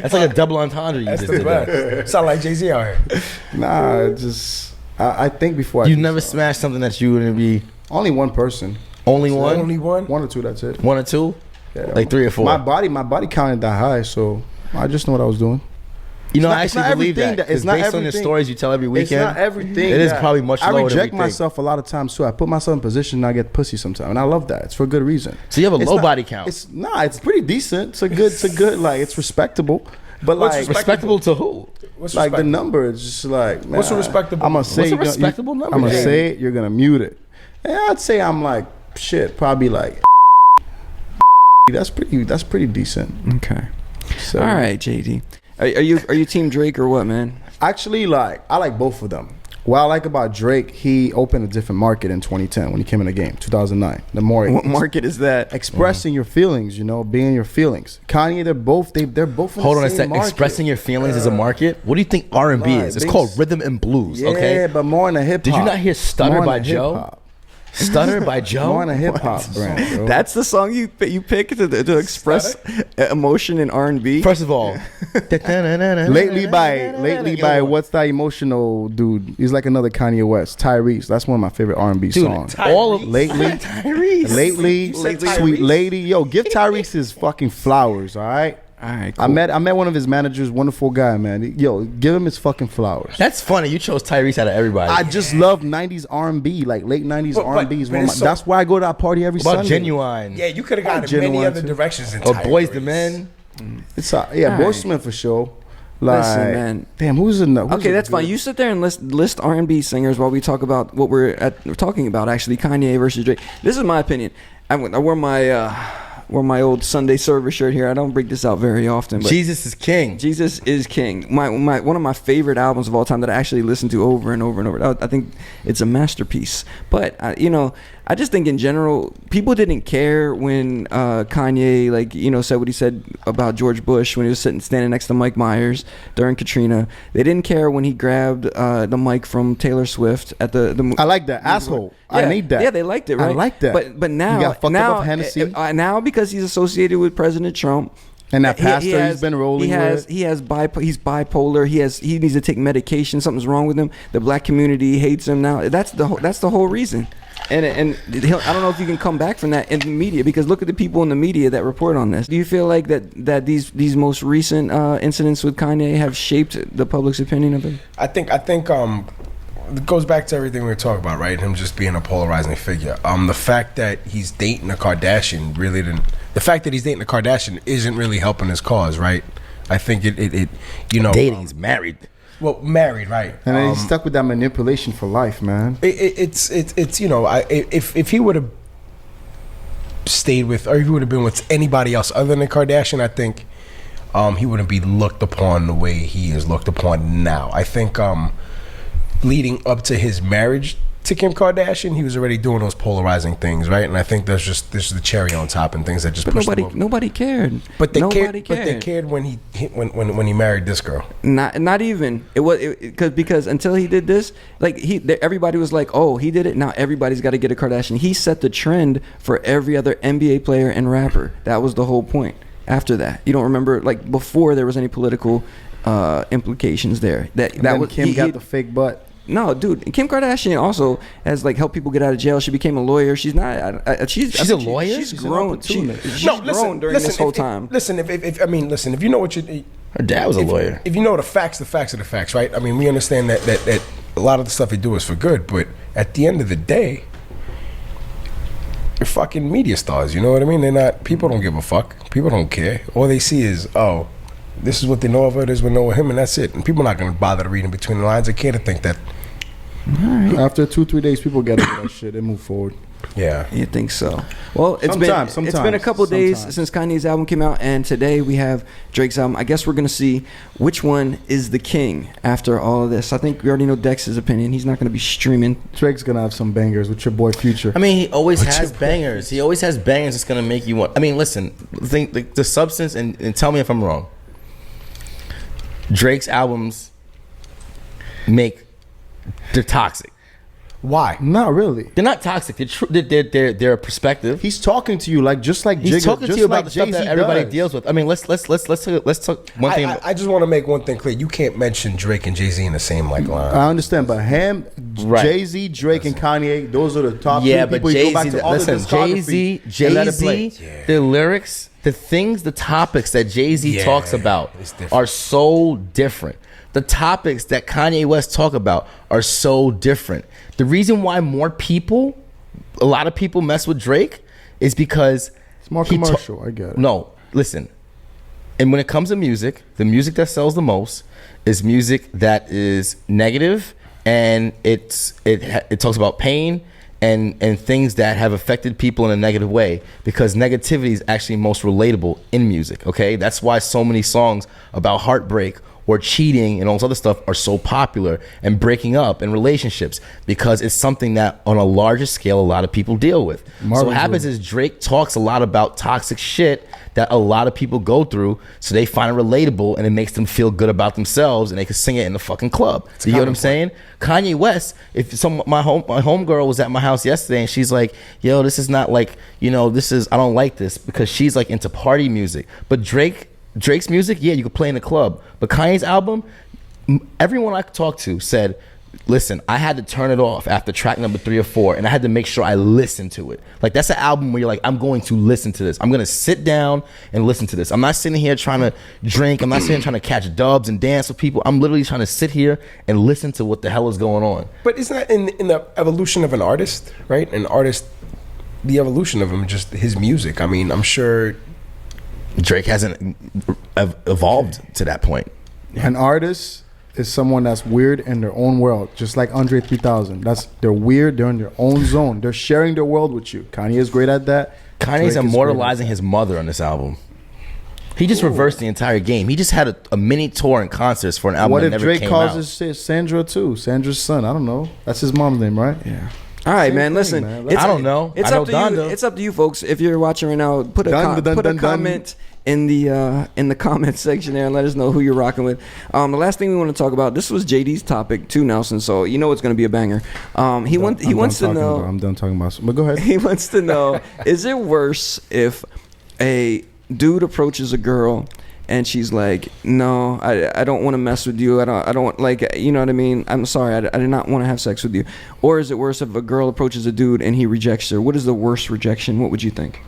That's like a double entendre you That's just the did there. best. Sound like Jay-Z out here. Nah, just I think before You've never smashed something that you wouldn't be. Only one person. Only one? Only one? One or two, that's it. One or two? Yeah. Like 3 or 4? My body counted that high, so I just know what I was doing. I actually believe that. It's not based on the everything. stories you tell every weekend. It's not everything. It is probably much lower I than reject we myself a lot of times too. I put myself in a position and I get pussy sometimes, and I love that. It's for a good reason. So you have a It's low not- body count. It's pretty decent. It's a good like it's respectable. But What's like Respectable to who? What's like the respectable? number is just like man, What's a respectable I'm gonna number? say What's a respectable number? I'm gonna Yeah. say it. You're gonna mute it. And I'd say I'm like shit. Probably like that's pretty decent. Okay. So, All right, JD. Are you Team Drake or what, man? Actually, like I like both of them. What I like about Drake, he opened a different market in 2010 when he came in the game, 2009. The more What market is that? expressing your feelings, being your feelings. Kanye, they're both in Hold on the a same sec. market. Expressing your feelings is a market. What do you think R&B Right, is? It's things- called rhythm and blues. Yeah, Okay. but more in the hip hop. Did you not hear Stutter More in by the Joe? hip-hop. Stutter by Joe. More in the hip hop brand, bro. That's the song you pick to express emotion in R&B. First of all, lately by what's that emotional dude? He's like another Kanye West, Tyrese. That's one of my favorite R&B dude, songs. all of Lately, Tyrese. lately, said sweet Tyrese? lady. Yo, give Tyrese his fucking flowers, all right? All right, I cool. met one of his managers, wonderful guy, man. Yo, give him his fucking flowers. That's funny. You chose Tyrese out of everybody. I just love 90s R&B, like late 90s But- R&B. is but one of it's my, that's why I go to that party every What about Sunday. Genuine? Yeah, you could have gone in Genuine many other too. directions. In Or Tyrese. Boys the Men? It's yeah, All Boyz right. II Men for sure. Like, Listen, man. Damn, who's in the? Okay, that's fine. You sit there and list R&B singers while we talk about what we're talking about. Actually, Kanye versus Drake. This is my opinion. I wear my old Sunday service shirt here. I don't break this out very often. But Jesus is king. Jesus is King. One of my favorite albums of all time that I actually listen to over and over and over. I think it's a masterpiece. But I just think in general, people didn't care when Kanye said what he said about George Bush when he was standing next to Mike Myers during Katrina. They didn't care when he grabbed the mic from Taylor Swift at the. I like that asshole. Yeah, I need that. Yeah, they liked it, right? I like that. But now, he got fucked up off Hennessy. now because he's associated with President Trump. And that pastor he's been rolling with. He's bipolar. He needs to take medication. Something's wrong with him. The black community hates him now. That's the whole reason. And I don't know if you can come back from that in the media, because look at the people in the media that report on this. Do you feel like that these most recent incidents with Kanye have shaped the public's opinion of him? I think it goes back to everything we were talking about, right? Him just being a polarizing figure. The fact that he's dating a Kardashian really didn't. The fact that he's dating a Kardashian isn't really helping his cause, right? I think it Dating's married. Well, married, right? And then he's stuck with that manipulation for life, man. It's if he would have stayed with, or if he would have been with anybody else other than Kardashian, I think he wouldn't be looked upon the way he is looked upon now. I think leading up to his marriage to Kim Kardashian, he was already doing those polarizing things, right? And I think this is the cherry on top and things that just But pushed him over. nobody cared. But they Nobody cared. But they cared when he married this girl. Not even because until he did this, everybody was like, oh, he did it. Now everybody's got to get a Kardashian. He set the trend for every other NBA player and rapper. That was the whole point. After that, you don't remember, like, before there was any political implications there. That was Kim got the fake butt. No, dude. Kim Kardashian also has helped people get out of jail. She became a lawyer. She's not. She's a lawyer? She's She's grown. an opportunist. She's grown during this whole time. Listen, if you know what you. Her dad was a lawyer. If you know the facts are the facts, right? I mean, we understand that a lot of the stuff they do is for good, but at the end of the day, they're fucking media stars. You know what I mean? They're not. People don't give a fuck. People don't care. All they see is, oh, this is what they know of her. This is what they know of him, and that's it. And people are not going to bother to read in between the lines. They care to think that. After 2-3 days, people get over that shit. They move forward. Yeah. You think so? Well, it's Sometimes. been a couple days since Kanye's album came out, and today we have Drake's album. I guess we're gonna see which one is the king after all of this. I think we already know Dex's opinion. He's not gonna be streaming. Drake's gonna have some bangers with your boy Future. I mean, he always has bangers. He always has bangers that's gonna make you want. I mean, listen, think the substance, and tell me if I'm wrong. Drake's albums they're toxic. Why? Not really. They're not toxic. They're a perspective. He's talking to you like just like He's Jigga, talking to just you about like the stuff that Jay-Z everybody does. deals with. I mean, let's talk one thing. I just want to make one thing clear. You can't mention Drake and Jay-Z in the same line. I understand, but him, Right. Jay-Z, Drake, and Kanye, those are the top Yeah, three but people. You go back Jay-Z, to all the listen, discography and let it play. Jay-Z, the lyrics, the things, the topics that Jay-Z Yeah, talks about it's different. are so different. The topics that Kanye West talk about are so different. The reason why a lot of people mess with Drake is because It's more he commercial. I get it. No, listen. And when it comes to music, the music that sells the most is music that is negative, and it talks about pain and things that have affected people in a negative way, because negativity is actually most relatable in music. Okay, that's why so many songs about heartbreak or cheating and all this other stuff are so popular, and breaking up in relationships, because it's something that on a larger scale a lot of people deal with. So what happens is Drake talks a lot about toxic shit that a lot of people go through, so they find it relatable and it makes them feel good about themselves, and they can sing it in the fucking club. You get what I'm saying? Kanye West, my homegirl was at my house yesterday and she's like, yo, this is not like, I don't like this, because she's like into party music. But Drake's music, yeah, you could play in the club. But Kanye's album, everyone I talked to said listen, I had to turn it off after track number 3 or 4, and I had to make sure I listened to it. Like, that's an album where you're like, I'm going to listen to this. I'm going to sit down and listen to this. I'm not sitting here trying to drink. I'm not sitting here trying to catch dubs and dance with people. I'm literally trying to sit here and listen to what the hell is going on. But isn't that in the evolution of an artist, right? An artist, the evolution of him, just his music. I mean, I'm sure Drake hasn't evolved to that point. An artist is someone that's weird in their own world, just like Andre 3000. They're weird. They're in their own zone. They're sharing their world with you. Kanye is great at that. Kanye's Drake is immortalizing his mother on this album. He just reversed the entire game. He just had a mini tour and concerts for an album What that if never Drake came calls out. his Sandra too? Sandra's son. I don't know. That's his mom's name, right? Yeah. All right, Same man. thing, Listen, man. it's- I don't know. It's I up know to you. Donda. It's up to you, folks. If you're watching right now, put a comment in the comment section there and let us know who you're rocking with. The last thing we want to talk about. This was JD's topic too, Nelson. So you know it's going to be a banger. He wants to know. I'm done talking about. But go ahead. He wants to know: is it worse if a dude approaches a girl and she's like, "No, I don't want to mess with you. I don't like, you know what I mean? I'm sorry, I did not want to have sex with you." Or is it worse if a girl approaches a dude and he rejects her? What is the worst rejection? What would you think?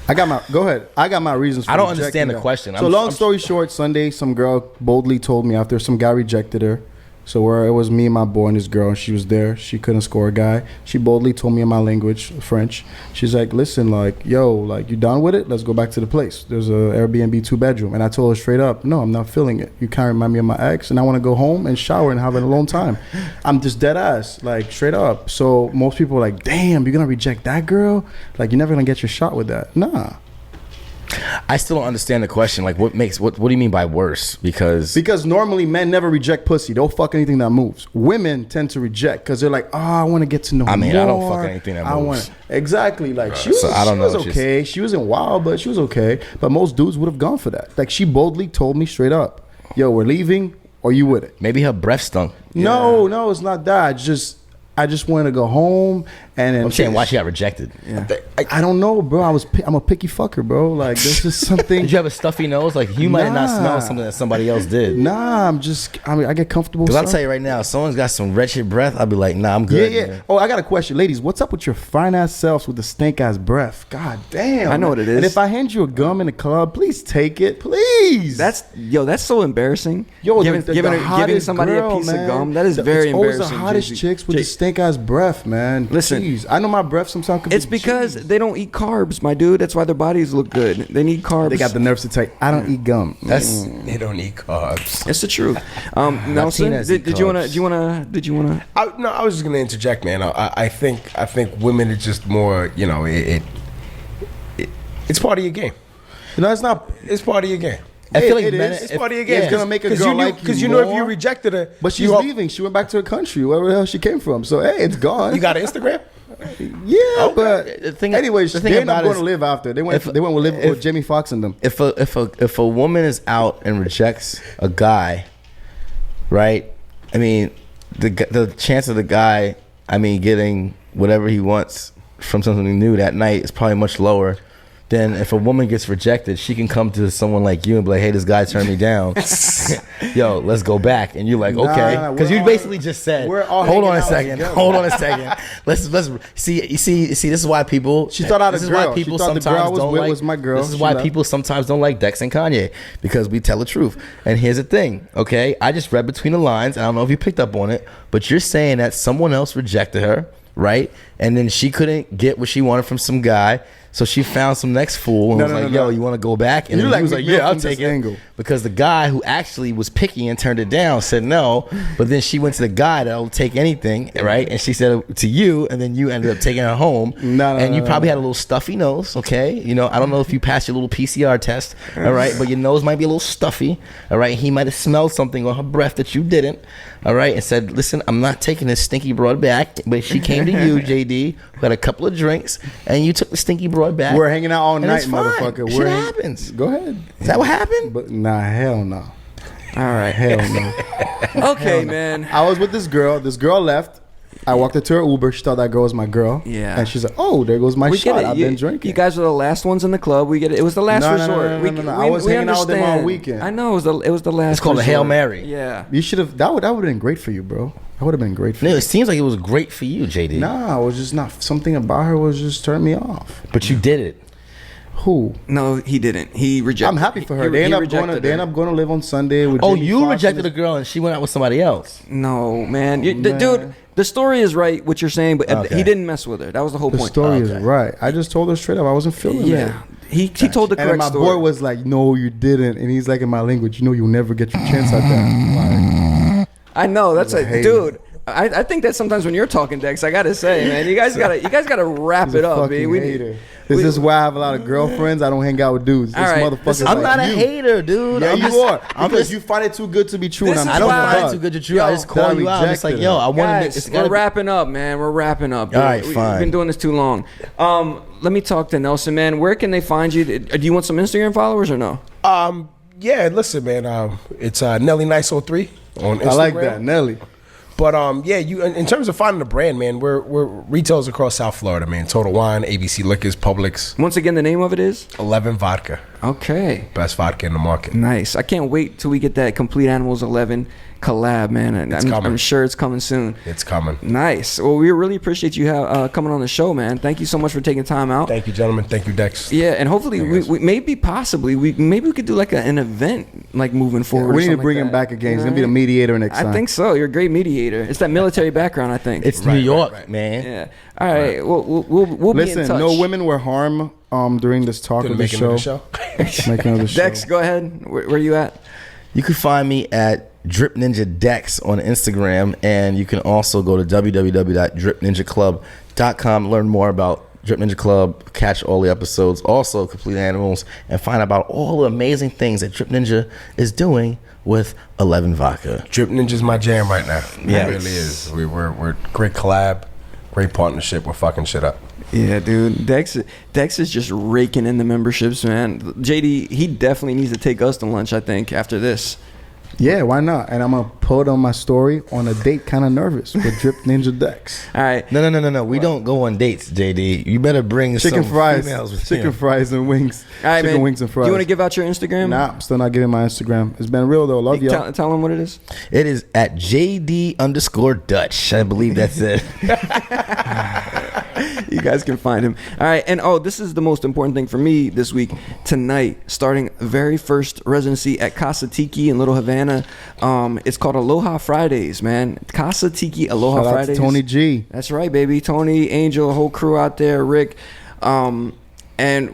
Go ahead. I got my reasons for I don't rejecting understand the her. question. So long story short, Sunday, some girl boldly told me after some guy rejected her. So where it was me and my boy and this girl, and she was there. She couldn't score a guy. She boldly told me in my language, French. She's like, "Listen, like, yo, like, you done with it? Let's go back to the place. There's a Airbnb 2-bedroom." And I told her straight up, "No, I'm not feeling it. You kind of remind me of my ex, and I want to go home and shower and have an alone time." I'm just dead ass, like, straight up. So most people are like, "Damn, you're gonna reject that girl? Like, you're never gonna get your shot with that." Nah. I still don't understand the question. Like, what do you mean by worse? Because normally men never reject pussy. They'll fuck anything that moves. Women tend to reject because they're like, "Oh, I want to get to know more. I mean, I don't fuck anything that moves." Exactly. Like, she was, So I don't she know. was okay. She wasn't wild, but she was okay. But most dudes would have gone for that. Like, she boldly told me straight up, "Yo, we're leaving. Or you with it?" maybe her breath stunk. No, it's not that. I just wanted to go home and then I'm saying why she got rejected. Yeah. I don't know, bro. I'm a picky fucker, bro. Like, this is something. Did you have a stuffy nose? Like, you might not smell something that somebody else did. Nah, I get comfortable. Because I'll son. tell you right now, if someone's got some wretched breath, I'll be like, nah, I'm good. Yeah. Man. Oh, I got a question. Ladies, what's up with your fine ass selves with the stink ass breath? God damn. I know what it is. And if I hand you a gum in the club, please take it. Please. That's so embarrassing. Yo, giving the hottest somebody girl, a piece man. of gum. That is very it's always embarrassing. the hottest JG. chicks with the stink ass breath, man. Listen. Jeez. I know my breath sometimes could It's be because jeez. they don't eat carbs, my dude. That's why their bodies look good. They need carbs. They got the nerves to tell you, I don't eat gum. they don't eat carbs. It's the truth. Nelson, Latinas did eat you wanna? carbs. Did you wanna? No, I was just gonna interject, man. I think women are just more, you know, it's part of your game. It's not. It's part of your game. I feel like it men, is. It's part of your game. It's gonna make a girl you knew, like you because you know if you more. rejected her, But she's leaving. She went back to her country, wherever the hell she came from. So hey, it's gone. You got an Instagram? Yeah, but The thing- anyways, the thing they end up about going is to live after. They went with if- Jamie Foxx and them. if a woman is out and rejects a guy, right? I mean, the chance of the guy, getting whatever he wants from something new that night is probably much lower than if a woman gets rejected. She can come to someone like you and be like, "Hey, this guy turned me down. Yo, let's go back." And you're like, "Okay," Nah, because we're you all- basically just said, we're all "Hold on hanging a out second. together. Hold on a second. Let's see. You see. This is why people. She thought I had this a is why girl. She people thought the sometimes girl I was don't with like. was my girl. This is She why left. people sometimes don't like Dex and Kanye, because we tell the truth. And here's the thing, okay? I just read between the lines. I don't know if you picked up on it, but you're saying that someone else rejected her, right? And then she couldn't get what she wanted from some guy, so she found some next fool and No, was no, like, no, "Yo, no. you want to go back?" And You then like he was like, me "Yeah, I'll from take this it." angle. Because the guy who actually was picky and turned it down said no, but then she went to the guy that'll take anything, right? And she said it to you, and then you ended up taking her home. No, and you no, probably no. had a little stuffy nose, okay? You know, I don't know if you passed your little PCR test, all right? But your nose might be a little stuffy, all right? He might have smelled something on her breath that you didn't, all right? And said, "Listen, I'm not taking this stinky broad back." But she came to you, JD, who had a couple of drinks, and you took the stinky broad back. We're hanging out all And night, it's fine. motherfucker. Shit happens. Go ahead. Is that what happened? But nah, hell no. All right. Hell no. Okay, man. I was with this girl. This girl left. I walked into her Uber. She thought that girl was my girl. Yeah. And she's like, "Oh, there goes my We shot. get it. I've been drinking." You guys were the last ones in the club. We get it. It was the last resort. No. I was hanging out with them all weekend. I know it was the last. It's called a Hail Mary. Yeah. You should have. That would have been great for you, bro. That would have been great for you. It seems like it was great for you, JD. Nah, it was just not. Something about her was just turned me off. But you did it. Who? No, he didn't. He rejected. I'm happy for her. He They end up rejected going to live on Sunday with. Oh, Jamie you Foxx rejected a and- girl and she went out with somebody else. No, man. Man. Dude, the story is right. What you're saying, but Okay. he didn't mess with her. That was the whole The point. story Okay. is right. I just told her straight up I wasn't feeling it. Yeah. He told the And correct my story. boy was like, "No, you didn't." And he's like, in my language, "You know, you'll never get your chance at that." I know. That's He's a a hater. dude. I think that sometimes when you're talking, Dex, I gotta say, man, you guys gotta wrap He's it a up, fucking B. hater. This is why I have a lot of girlfriends. I don't hang out with dudes. This All right. motherfucker. I'm not a hater, dude. Yeah, I'm you just- are. I'm Because just- you find it too good to be true. This And is I'm I don't why- find dog. it too good to true. I just call I you out. I'm just like, rejected yo, her. I want to. Guys, It's we're gotta be. wrapping up, man. We're wrapping up. All right, We've fine. been doing this too long. Let me talk to Nelson, man. Where can they find you? Do you want some Instagram followers or no? Yeah, listen, man. It's Nelly Nice 03 on Instagram. I like that, Nelly. But yeah, you in terms of finding the brand, man, we're retailers across South Florida, man. Total Wine, ABC Liquors, Publix, Once again, the name of it is? 11 Vodka, Okay. best vodka in the market. Nice. I can't wait till we get that Complete Animals 11 collab, man. And It's I'm coming. sure it's coming soon. It's coming. Nice. Well, we really appreciate you coming on the show, man. Thank you so much for taking time out. Thank you, gentlemen. Thank you, Dex. Yeah, and hopefully we maybe we could do like an event like moving forward. or We need to something bring like him that. back again. He's You know gonna be the what mediator next I time. think so. You're a great mediator. It's that military background, I think. It's Right, New York, right. man. Yeah. All right. We'll be in Listen, touch. no women were harmed during this talk Didn't of the make it into show. the show. Making of the show. Dex, go ahead. Where you at? You can find me at Drip Ninja Dex on Instagram, and you can also go to www.dripninjaclub.com, learn more about Drip Ninja Club, catch all the episodes, also Complete Animals, and find out about all the amazing things that Drip Ninja is doing with 11 Vodka. Drip Ninja's my jam right now. Yeah. It really is. We're great collab, great partnership. We're fucking shit up. Yeah, dude. Dex is just raking in the memberships, man. JD, he definitely needs to take us to lunch, I think, after this. Yeah, why not? And I'm gonna put on my story on a date, kind of nervous with Drip Ninja Dex. All right. No. We don't go on dates, JD. You better bring Chicken some fries, females with chicken you. fries and wings. All right, Chicken man. wings and fries. Do you want to give out your Instagram? Nah, I'm still not giving my Instagram. It's been real though. Love y'all. Tell them what it is. It is at JD_Dutch. I believe that's it. You guys can find him. All right. And this is the most important thing for me this week. Tonight, starting very first residency at Casa Tiki in Little Havana. It's called Aloha Fridays, man. Casa Tiki Aloha Shout out to Fridays. Tony G. That's right, baby. Tony, Angel, whole crew out there, Rick. And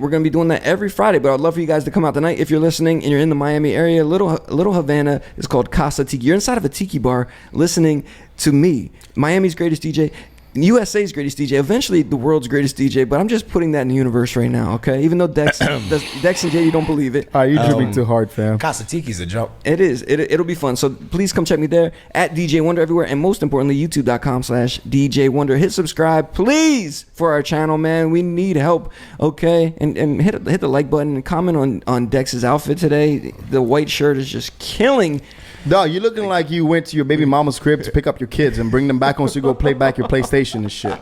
we're going to be doing that every Friday. But I'd love for you guys to come out tonight. If you're listening and you're in the Miami area, Little Havana is called Casa Tiki. You're inside of a tiki bar listening to me, Miami's greatest DJ, USA's greatest DJ, eventually the world's greatest DJ. But I'm just putting that in the universe right now, okay? Even though Dex and JD don't believe it. Are you dripping too hard, fam? Casa Tiki's a jump. It is. It'll be fun. So please come check me there at DJ Wonder everywhere. And most importantly, youtube.com/DJ Wonder. Hit subscribe, please, for our channel, man. We need help, okay? And hit the like button and comment on Dex's outfit today. The white shirt is just killing. Dog, you looking like you went to your baby mama's crib to pick up your kids and bring them back on so you go play back your PlayStation and shit.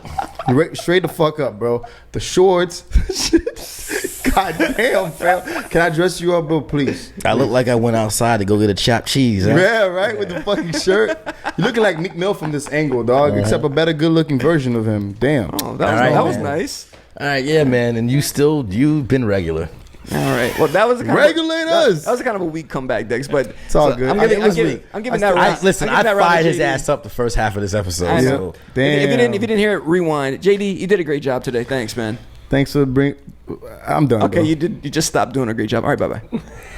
You straight the fuck up, bro. The shorts. God damn, fam. Can I dress you up, bro, please? I look like I went outside to go get a chopped cheese. Huh? Yeah, right? With the fucking shirt. You looking like Meek Mill from this angle, dog. Except a better good looking version of him. Damn. Oh, All right, that was man. nice. All right, yeah, man. And you've been regular. All right. Well, that was Regulate us. That was kind of a weak comeback, Dex, but It's all good. I'm I mean, giving, it was I'm giving, weak. I'm giving that round. Listen, I'm I giving that round fired to his JD. ass up the first half of this episode. I know. So. Damn. If you didn't hear it, rewind. JD, you did a great job today. Thanks, man. Thanks for I'm done. Okay, bro. you just stopped doing a great job. All right, bye bye.